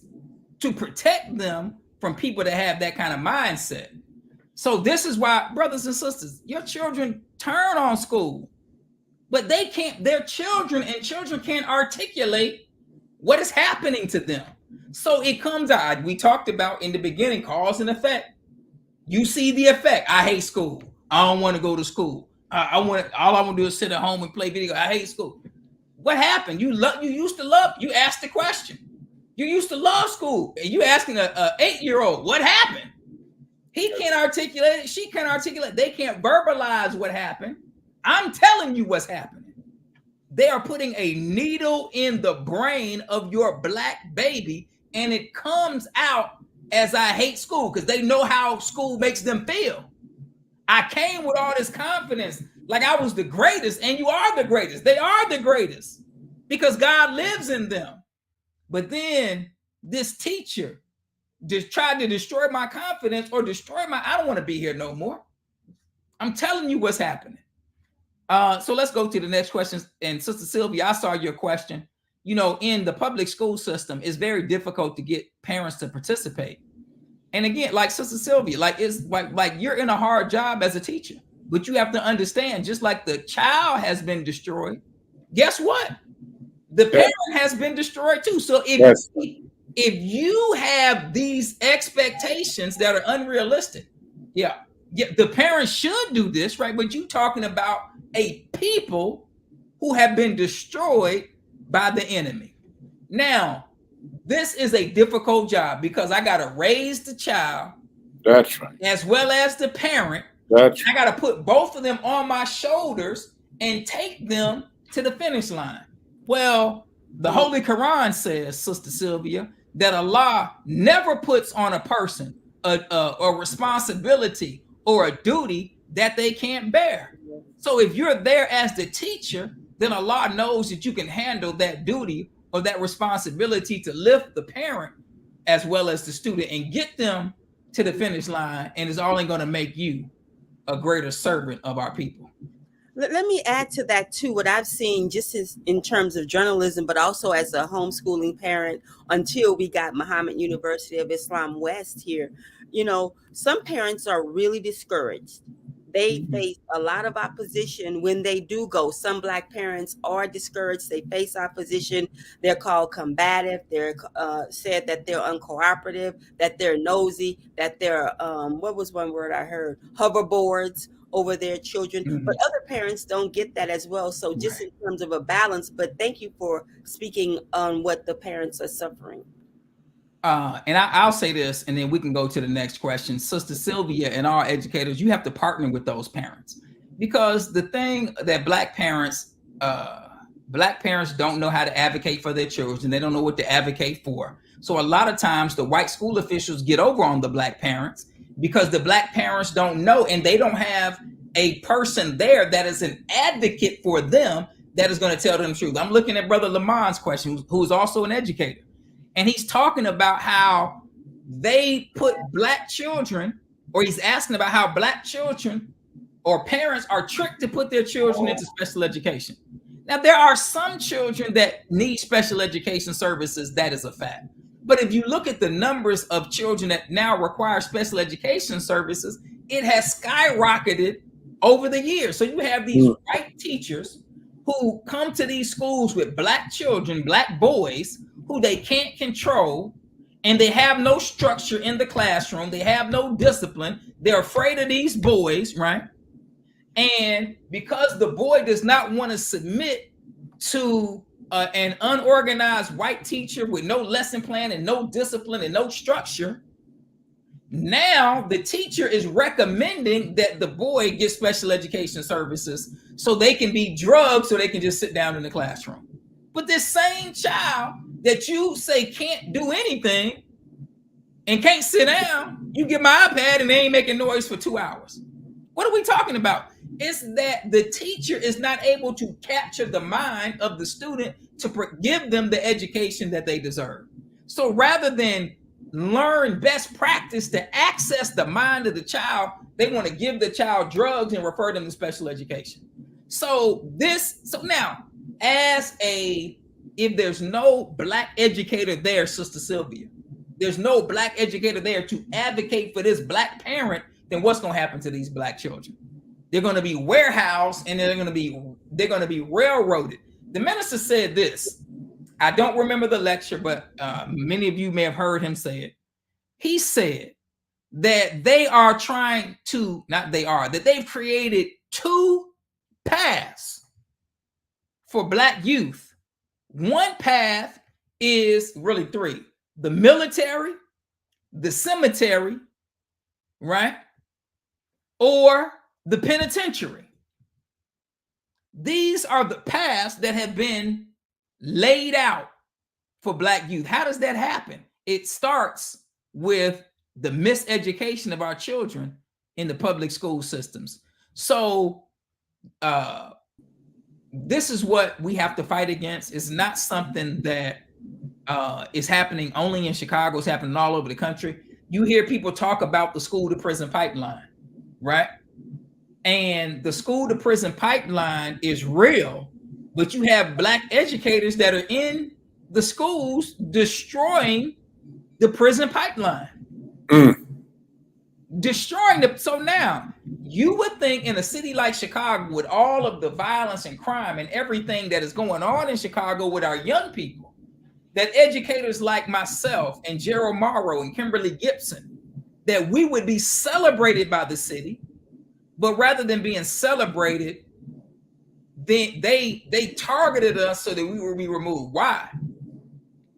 to protect them from people that have that kind of mindset. So this is why, brothers and sisters, your children turn on school, but they can't, their children can't articulate what is happening to them. So it comes out, we talked about in the beginning, cause and effect. You see the effect. I hate school. I don't want to go to school. All I want to do is sit at home and play video. I hate school. What happened? You used to love. You asked the question. You used to love school. And you asking a 8-year-old, what happened? He can't articulate it. She can't articulate it. They can't verbalize what happened. I'm telling you what's happening. They are putting a needle in the brain of your black baby, and it comes out as I hate school because they know how school makes them feel. I came with all this confidence, like I was the greatest, and you are the greatest. They are the greatest because God lives in them. But then this teacher just tried to destroy my confidence or destroy I don't want to be here no more. I'm telling you what's happening. So let's go to the next question. And Sister Sylvia, I saw your question. In the public school system, it's very difficult to get parents to participate. And again, like Sister Sylvia, it's like you're in a hard job as a teacher, but you have to understand, just like the child has been destroyed, guess what? The parent has been destroyed too. So if you have these expectations that are unrealistic, the parents should do this, right? But you're talking about a people who have been destroyed by the enemy. Now, this is a difficult job because I got to raise the child. That's right. As well as the parent. That's I got to put both of them on my shoulders and take them to the finish line. Well, the Holy Quran says, Sister Sylvia, that Allah never puts on a person a responsibility or a duty that they can't bear. So if you're there as the teacher, then Allah knows that you can handle that duty or that responsibility to lift the parent as well as the student and get them to the finish line, and it's only going to make you a greater servant of our people. Let me add to that too, what I've seen just in terms of journalism, but also as a homeschooling parent until we got Muhammad University of Islam West here. Some parents are really discouraged. They face a lot of opposition when they do go. Some Black parents are discouraged. They face opposition. They're called combative. They're said that they're uncooperative, that they're nosy, that they're, what was one word I heard? Hoverboards over their children. But other parents don't get that as well. So just in terms of a balance, but thank you for speaking on what the parents are suffering. And I'll say this, and then we can go to the next question. Sister Sylvia and our educators, you have to partner with those parents, because the thing that Black parents don't know how to advocate for their children. They don't know what to advocate for. So a lot of times the white school officials get over on the Black parents because the Black parents don't know, and they don't have a person there that is an advocate for them that is going to tell them the truth. I'm looking at Brother Lamont's question, who is also an educator. And he's talking about how they put Black children, or he's asking about how Black children or parents are tricked to put their children into special education. Now, there are some children that need special education services. That is a fact. But if you look at the numbers of children that now require special education services, it has skyrocketed over the years. So you have these white teachers who come to these schools with black children, black boys, who they can't control, and they have no structure in the classroom. They have no discipline. They're afraid of these boys, right? And because the boy does not want to submit to an unorganized white teacher with no lesson plan and no discipline and no structure, now the teacher is recommending that the boy get special education services so they can be drugged, so they can just sit down in the classroom. But this same child that you say can't do anything and can't sit down, you give my iPad and they ain't making noise for 2 hours. What are we talking about? It's that the teacher is not able to capture the mind of the student to give them the education that they deserve. So rather than learn best practice to access the mind of the child, they want to give the child drugs and refer them to special education. So now, if there's no black educator there, Sister Sylvia, there's no black educator there to advocate for this black parent, then what's going to happen to these black children? They're going to be warehoused and they're going to be railroaded. The minister said this. I don't remember the lecture, but many of you may have heard him say it. He said that that they've created 2 paths for black youth. One path is really 3: the military, the cemetery, right? Or the penitentiary. These are the paths that have been laid out for black youth. How does that happen? It starts with the miseducation of our children in the public school systems. So this is what we have to fight against. It's not something that is happening only in Chicago. It's happening all over the country. You hear people talk about the school to prison pipeline, right? And the school to prison pipeline is real, but you have black educators that are in the schools destroying the prison pipeline. Destroying them. So now you would think in a city like Chicago, with all of the violence and crime and everything that is going on in Chicago with our young people, that educators like myself and Gerald Morrow and Kimberly Gibson, that we would be celebrated by the city. But rather than being celebrated, they targeted us so that we would be removed. Why?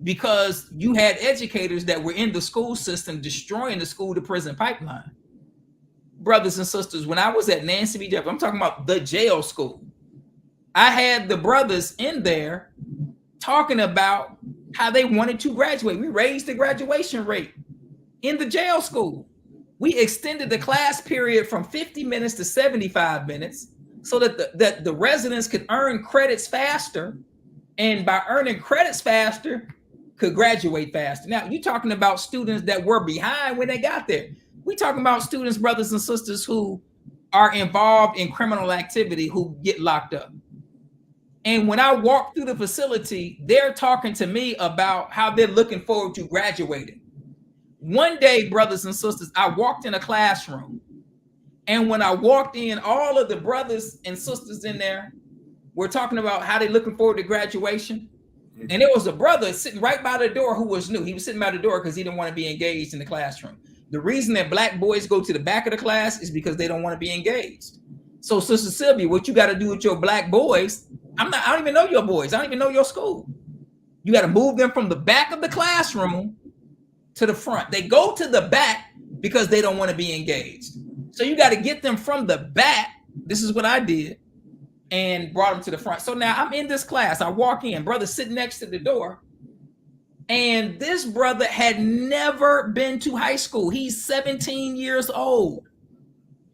Because you had educators that were in the school system destroying the school to prison pipeline. Brothers and sisters, when I was at Nancy B. Jefferson, I'm talking about the jail school, I had the brothers in there talking about how they wanted to graduate. We raised the graduation rate in the jail school. We extended the class period from 50 minutes to 75 minutes so that the residents could earn credits faster, and by earning credits faster, could graduate faster. Now, you're talking about students that were behind when they got there. We're talking about students, brothers and sisters, who are involved in criminal activity who get locked up. And when I walk through the facility, they're talking to me about how they're looking forward to graduating. One day, brothers and sisters, I walked in a classroom, and when I walked in, all of the brothers and sisters in there were talking about how they're looking forward to graduation. And there was a brother sitting right by the door who was new. He was sitting by the door because he didn't want to be engaged in the classroom. The reason that black boys go to the back of the class is because they don't want to be engaged. So, Sister Sylvia, what you got to do with your black boys, I don't even know your boys. I don't even know your school. You got to move them from the back of the classroom to the front. They go to the back because they don't want to be engaged. So you got to get them from the back. This is what I did, and brought them to the front. So now I'm in this class. I walk in, brother sitting next to the door. And this brother had never been to high school. He's 17 years old.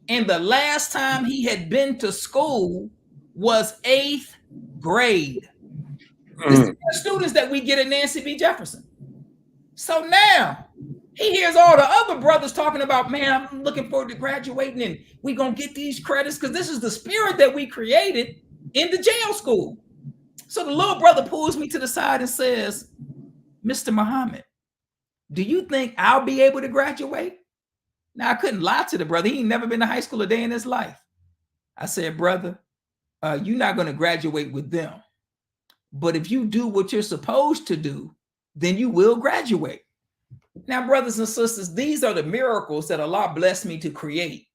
And the last time he had been to school was 8th grade. This is the students that we get at Nancy B. Jefferson. So now He hears all the other brothers talking about, man, I'm looking forward to graduating and we gonna get these credits because this is the spirit that we created in the jail school. So the little brother pulls me to the side and says, Mr. Muhammad, do you think I'll be able to graduate? Now, I couldn't lie to the brother. He ain't never been to high school a day in his life. I said, brother, you're not going to graduate with them. But if you do what you're supposed to do, then you will graduate. Now, brothers and sisters, these are the miracles that Allah blessed me to create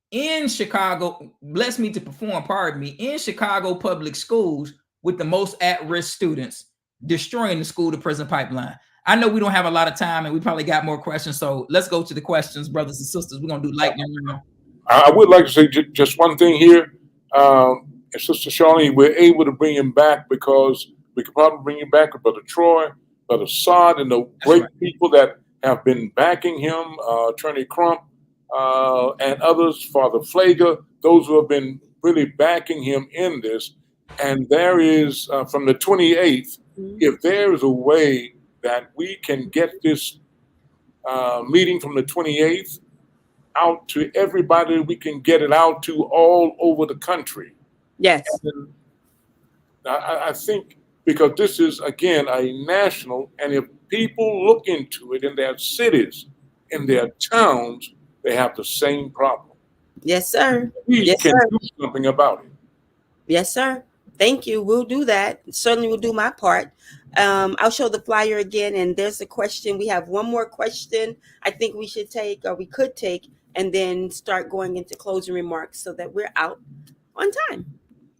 in Chicago, blessed me to perform, pardon me, in Chicago public schools with the most at-risk students, destroying the school-to-prison pipeline. I know we don't have a lot of time and we probably got more questions, so let's go to the questions, brothers and sisters. We're going to do lightning round. I would like to say just one thing here. And Sister Charlene, we're able to bring him back because we could probably bring him back with Brother Troy, Brother Saad, and the great people that have been backing him, Attorney Crump, and others, Father Flager, those who have been really backing him in this. And there is, from the 28th, if there is a way that we can get this meeting from the 28th out to everybody, we can get it out to all over the country. Yes. And I think because this is, again, a national, and if people look into it in their cities, in their towns, they have the same problem. Yes, sir. We Yes, can sir. do something about it. Yes, sir. Thank you. We'll do that. Certainly will do my part. I'll show the flyer again, and there's a question. We have one more question I think we should take, or we could take, and then start going into closing remarks so that we're out on time.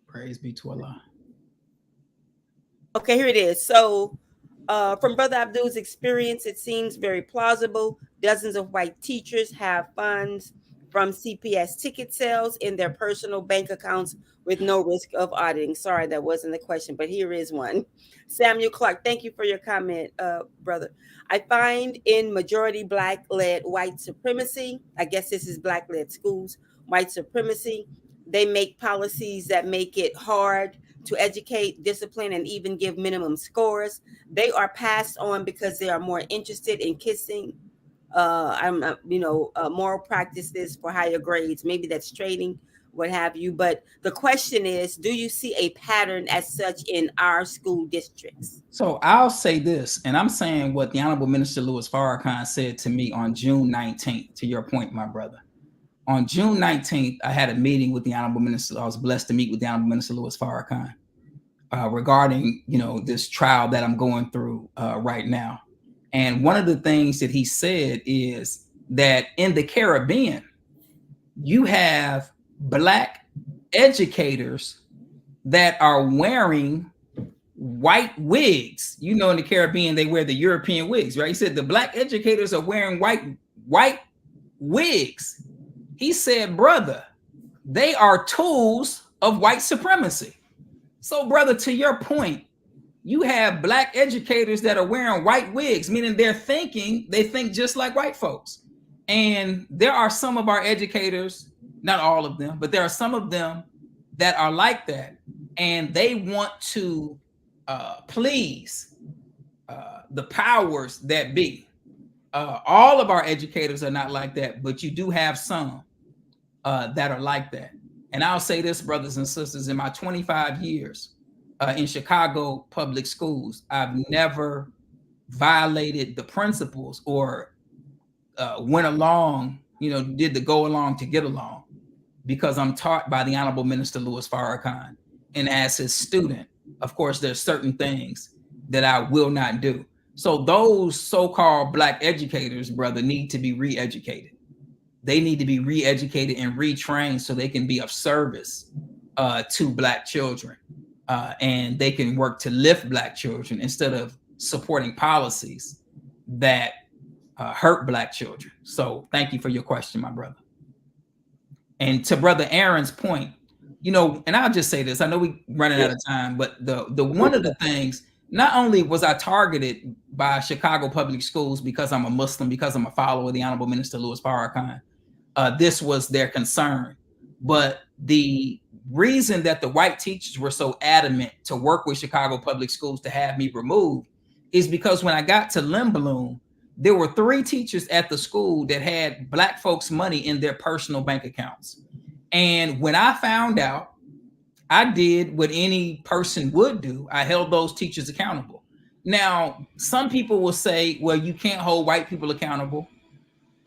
Praise be to Allah. Okay, here it is. So, from Brother Abdul's experience, it seems very plausible. Dozens of white teachers have funds from CPS ticket sales in their personal bank accounts with no risk of auditing. Sorry, that wasn't the question, but here is one. Samuel Clark, thank you for your comment, brother. I find in majority Black-led white supremacy, I guess this is Black-led schools, white supremacy, they make policies that make it hard to educate, discipline, and even give minimum scores. They are passed on because they are more interested in kissing moral practices for higher grades. Maybe that's trading, what have you. But the question is, do you see a pattern as such in our school districts? So I'll say this, and I'm saying what the Honorable Minister Louis Farrakhan said to me on June 19th, to your point, my brother. On June 19th, I had a meeting with the Honorable Minister. I was blessed to meet with the Honorable Minister Louis Farrakhan regarding, this trial that I'm going through right now. And one of the things that he said is that in the Caribbean, you have Black educators that are wearing white wigs. In the Caribbean, they wear the European wigs, right? He said the Black educators are wearing white wigs. He said, brother, they are tools of white supremacy. So, brother, to your point, you have Black educators that are wearing white wigs, meaning they think just like white folks. And there are some of our educators, not all of them, but there are some of them that are like that. And they want to please the powers that be. All of our educators are not like that, but you do have some that are like that. And I'll say this, brothers and sisters, in my 25 years in Chicago public schools, I've never violated the principles or went along, did the go along to get along, because I'm taught by the Honorable Minister Louis Farrakhan. And as his student, of course, there's certain things that I will not do. So those so-called Black educators, brother, need to be re-educated. They need to be re-educated and retrained so they can be of service to Black children. And they can work to lift Black children instead of supporting policies that hurt Black children. So thank you for your question, my brother. And to Brother Aaron's point, and I'll just say this, I know we're running out of time, but the one of the things, not only was I targeted by Chicago public schools because I'm a Muslim, because I'm a follower of the Honorable Minister Louis Farrakhan, this was their concern. But the reason that the white teachers were so adamant to work with Chicago public schools to have me removed is because when I got to Limballoon, there were 3 teachers at the school that had Black folks' money in their personal bank accounts. And when I found out, I did what any person would do. I held those teachers accountable. Now, some people will say, well, you can't hold white people accountable.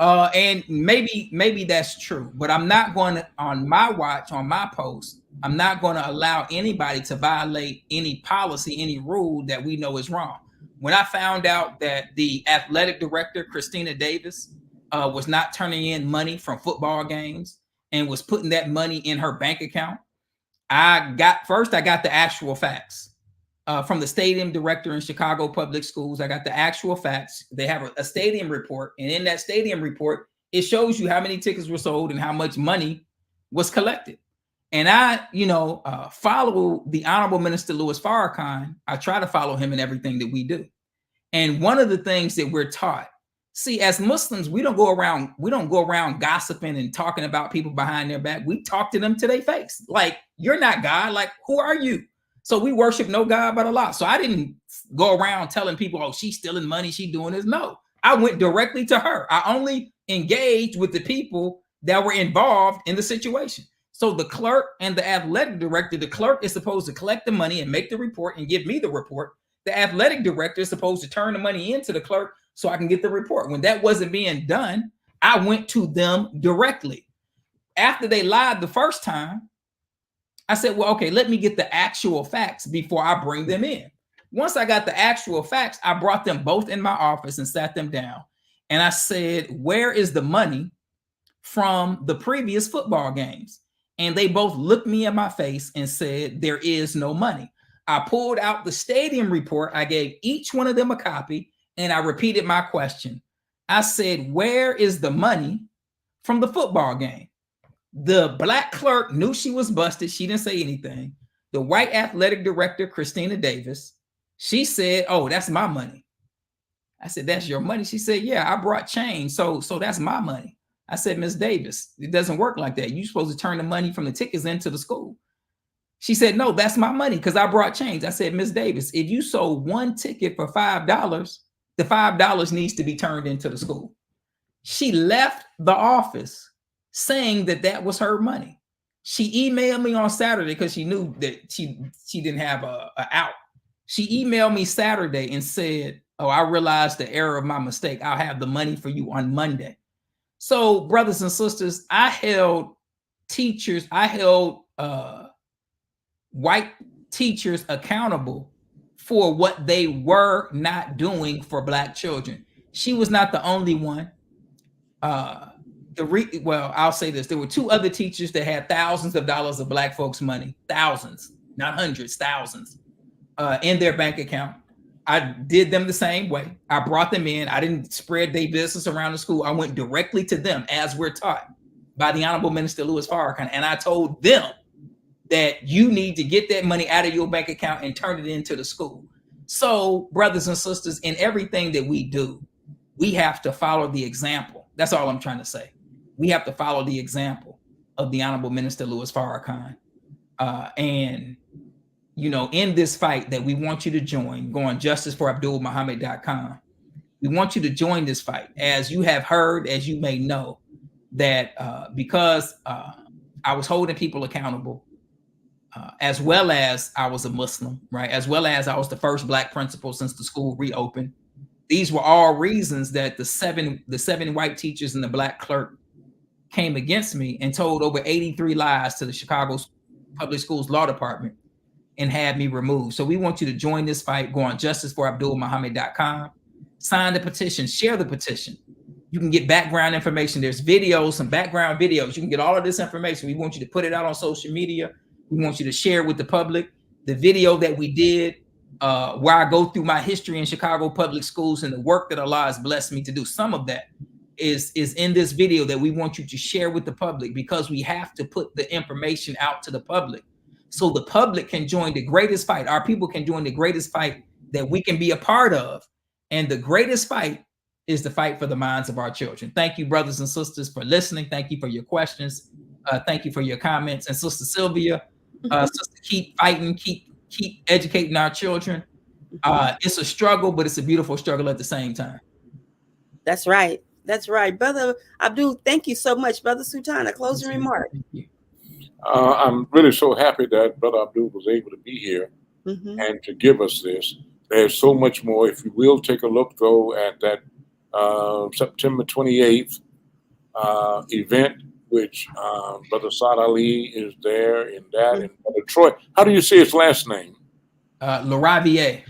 And maybe that's true, but I'm not going to, on my watch, on my post, I'm not going to allow anybody to violate any policy, any rule that we know is wrong. When I found out that the athletic director, Christina Davis, was not turning in money from football games and was putting that money in her bank account, I got the actual facts. From the stadium director in Chicago Public Schools. I got the actual facts. They have a stadium report, and in that stadium report, it shows you how many tickets were sold and how much money was collected. And I, follow the Honorable Minister Louis Farrakhan. I try to follow him in everything that we do. And one of the things that we're taught, see, as Muslims, we don't go around gossiping and talking about people behind their back. We talk to them to their face. Like, you're not God. Like, who are you? So we worship no God but Allah. So I didn't go around telling people, oh, she's stealing money, she's doing this. No, I went directly to her. I only engaged with the people that were involved in the situation. So the clerk and the athletic director, the clerk is supposed to collect the money and make the report and give me the report. The athletic director is supposed to turn the money into the clerk so I can get the report. When that wasn't being done, I went to them directly. After they lied the first time, I said, well, okay, let me get the actual facts before I bring them in. Once I got the actual facts, I brought them both in my office and sat them down. And I said, where is the money from the previous football games? And they both looked me in my face and said, there is no money. I pulled out the stadium report. I gave each one of them a copy, and I repeated my question. I said, where is the money from the football game? The Black clerk knew she was busted. She didn't say anything. The white athletic director, Christina Davis, she said, oh, that's my money. I said, that's your money? She said, yeah, I brought change. So that's my money. I said, Miss Davis, it doesn't work like that. You're supposed to turn the money from the tickets into the school. She said, no, that's my money because I brought change. I said, Miss Davis, if you sold one ticket for $5, the $5 needs to be turned into the school. She left the office saying that was her money. She emailed me on Saturday because she knew that she didn't have a out. She emailed me Saturday and said, oh, I realized the error of my mistake. I'll have the money for you on Monday. So, brothers and sisters, I held white teachers accountable for what they were not doing for Black children. She was not the only one. I'll say this. There were 2 other teachers that had thousands of dollars of Black folks' money, thousands, not hundreds, thousands, in their bank account. I did them the same way. I brought them in. I didn't spread their business around the school. I went directly to them as we're taught by the Honorable Minister Louis Farrakhan. And I told them that you need to get that money out of your bank account and turn it into the school. So, brothers and sisters, in everything that we do, we have to follow the example. That's all I'm trying to say. We have to follow the example of the Honorable Minister Louis Farrakhan. In this fight that we want you to join, go on justiceforabdulmuhammad.com. We want you to join this fight. As you have heard, as you may know, that because I was holding people accountable, as well as I was a Muslim, right? As well as I was the first Black principal since the school reopened. These were all reasons that the seven white teachers and the Black clerk came against me and told over 83 lies to the Chicago Public Schools Law Department and had me removed. So we want you to join this fight. Go on justiceforabdulmuhammad.com, sign the petition, share the petition. You can get background information. There's videos, some background videos. You can get all of this information. We want you to put it out on social media. We want you to share with the public. The video that we did where I go through my history in Chicago Public Schools and the work that Allah has blessed me to do. Some of that is in this video that we want you to share with the public because we have to put the information out to the public so the public can join the greatest fight. Our people can join the greatest fight that we can be a part of. And the greatest fight is the fight for the minds of our children. Thank you, brothers and sisters, for listening. Thank you for your questions. Thank you for your comments. And Sister Sylvia, sister, keep fighting, keep educating our children. It's a struggle, but it's a beautiful struggle at the same time. That's right. That's right. Brother Abdul, thank you so much. Brother Sultan, a closing remark. Thank you. I'm really so happy that Brother Abdul was able to be here Mhm. and to give us this. There's so much more. If you will take a look, though, at that September 28th event, which Brother Saad Ali is there in that, and Brother Troy. How do you say his last name? LaRaviere.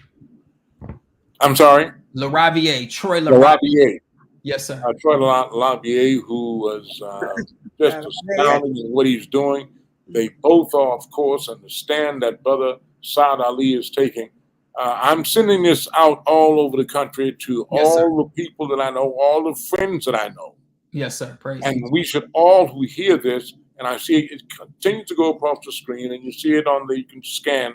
I'm sorry? LaRaviere. Troy LaRaviere. LaRaviere. Yes, sir. Troy LaVier, who was just astounding in what he's doing. They both are, of course, understand that Brother Saad Ali is taking. I'm sending this out all over the country to Yes, sir. all the people that I know, all the friends that I know. Yes, sir. Praise And God. we should all who hear this, and I see it continues to go across the screen, and you see it on the, you can scan.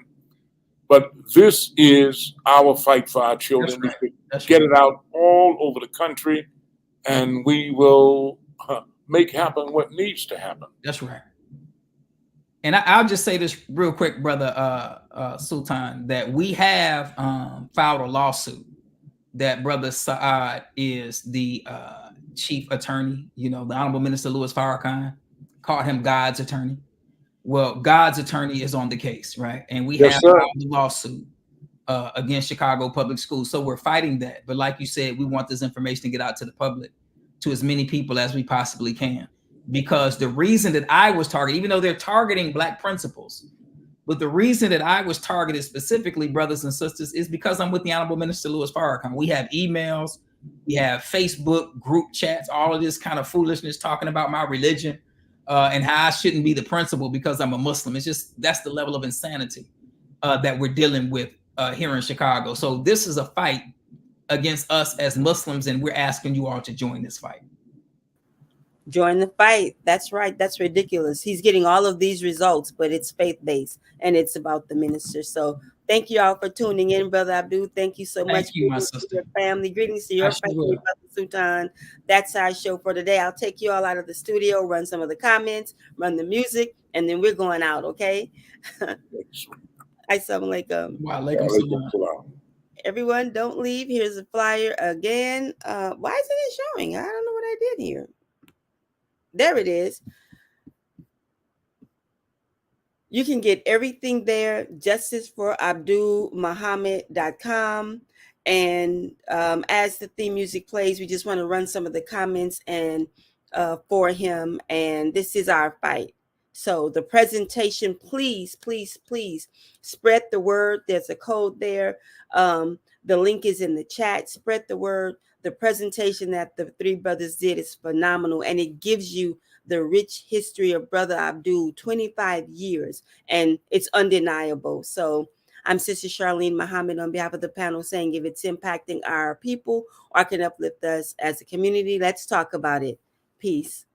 But this is our fight for our children. That's right. We should That's get right. it out all over the country, and we will make happen what needs to happen. That's right. And I'll just say this real quick, Brother Sultan, that we have filed a lawsuit that Brother Saad is the chief attorney. You know, the Honorable Minister Louis Farrakhan called him God's attorney. Well, God's attorney is on the case, right? And we Yes, have sir. filed a lawsuit against Chicago Public Schools. So we're fighting that. But like you said, we want this information to get out to the public, to as many people as we possibly can. Because the reason that I was targeted, even though they're targeting Black principals, but the reason that I was targeted specifically, brothers and sisters, is because I'm with the Honorable Minister Louis Farrakhan. We have emails, we have Facebook group chats, all of this kind of foolishness talking about my religion and how I shouldn't be the principal because I'm a Muslim. It's just, that's the level of insanity that we're dealing with here in Chicago. So this is a fight against us as Muslims, and we're asking you all to join this fight. Join the fight. That's right. That's ridiculous. He's getting all of these results, but it's faith-based and it's about the minister. So thank you all for tuning in, Brother Abdul. Thank you so much. Thank you, my Greetings to sister. your family. Greetings to your I sure family, will. Brother Sultan. That's our show for today. I'll take you all out of the studio, run some of the comments, run the music, and then we're going out, okay? Assalamu alaikum. Wa alaikum salam. Everyone, don't leave. Here's a flyer again. Why isn't it showing? I don't know what I did here. There it is. You can get everything there, justiceforabdulmuhammad.com. And as the theme music plays, we just want to run some of the comments and for him. And this is our fight. So the presentation, please, please, please spread the word. There's a code there. The link is in the chat. Spread the word. The presentation that the three brothers did is phenomenal, and it gives you the rich history of Brother Abdul, 25 years, and it's undeniable. So I'm Sister Charlene Muhammad on behalf of the panel saying if it's impacting our people or can uplift us as a community, let's talk about it. Peace.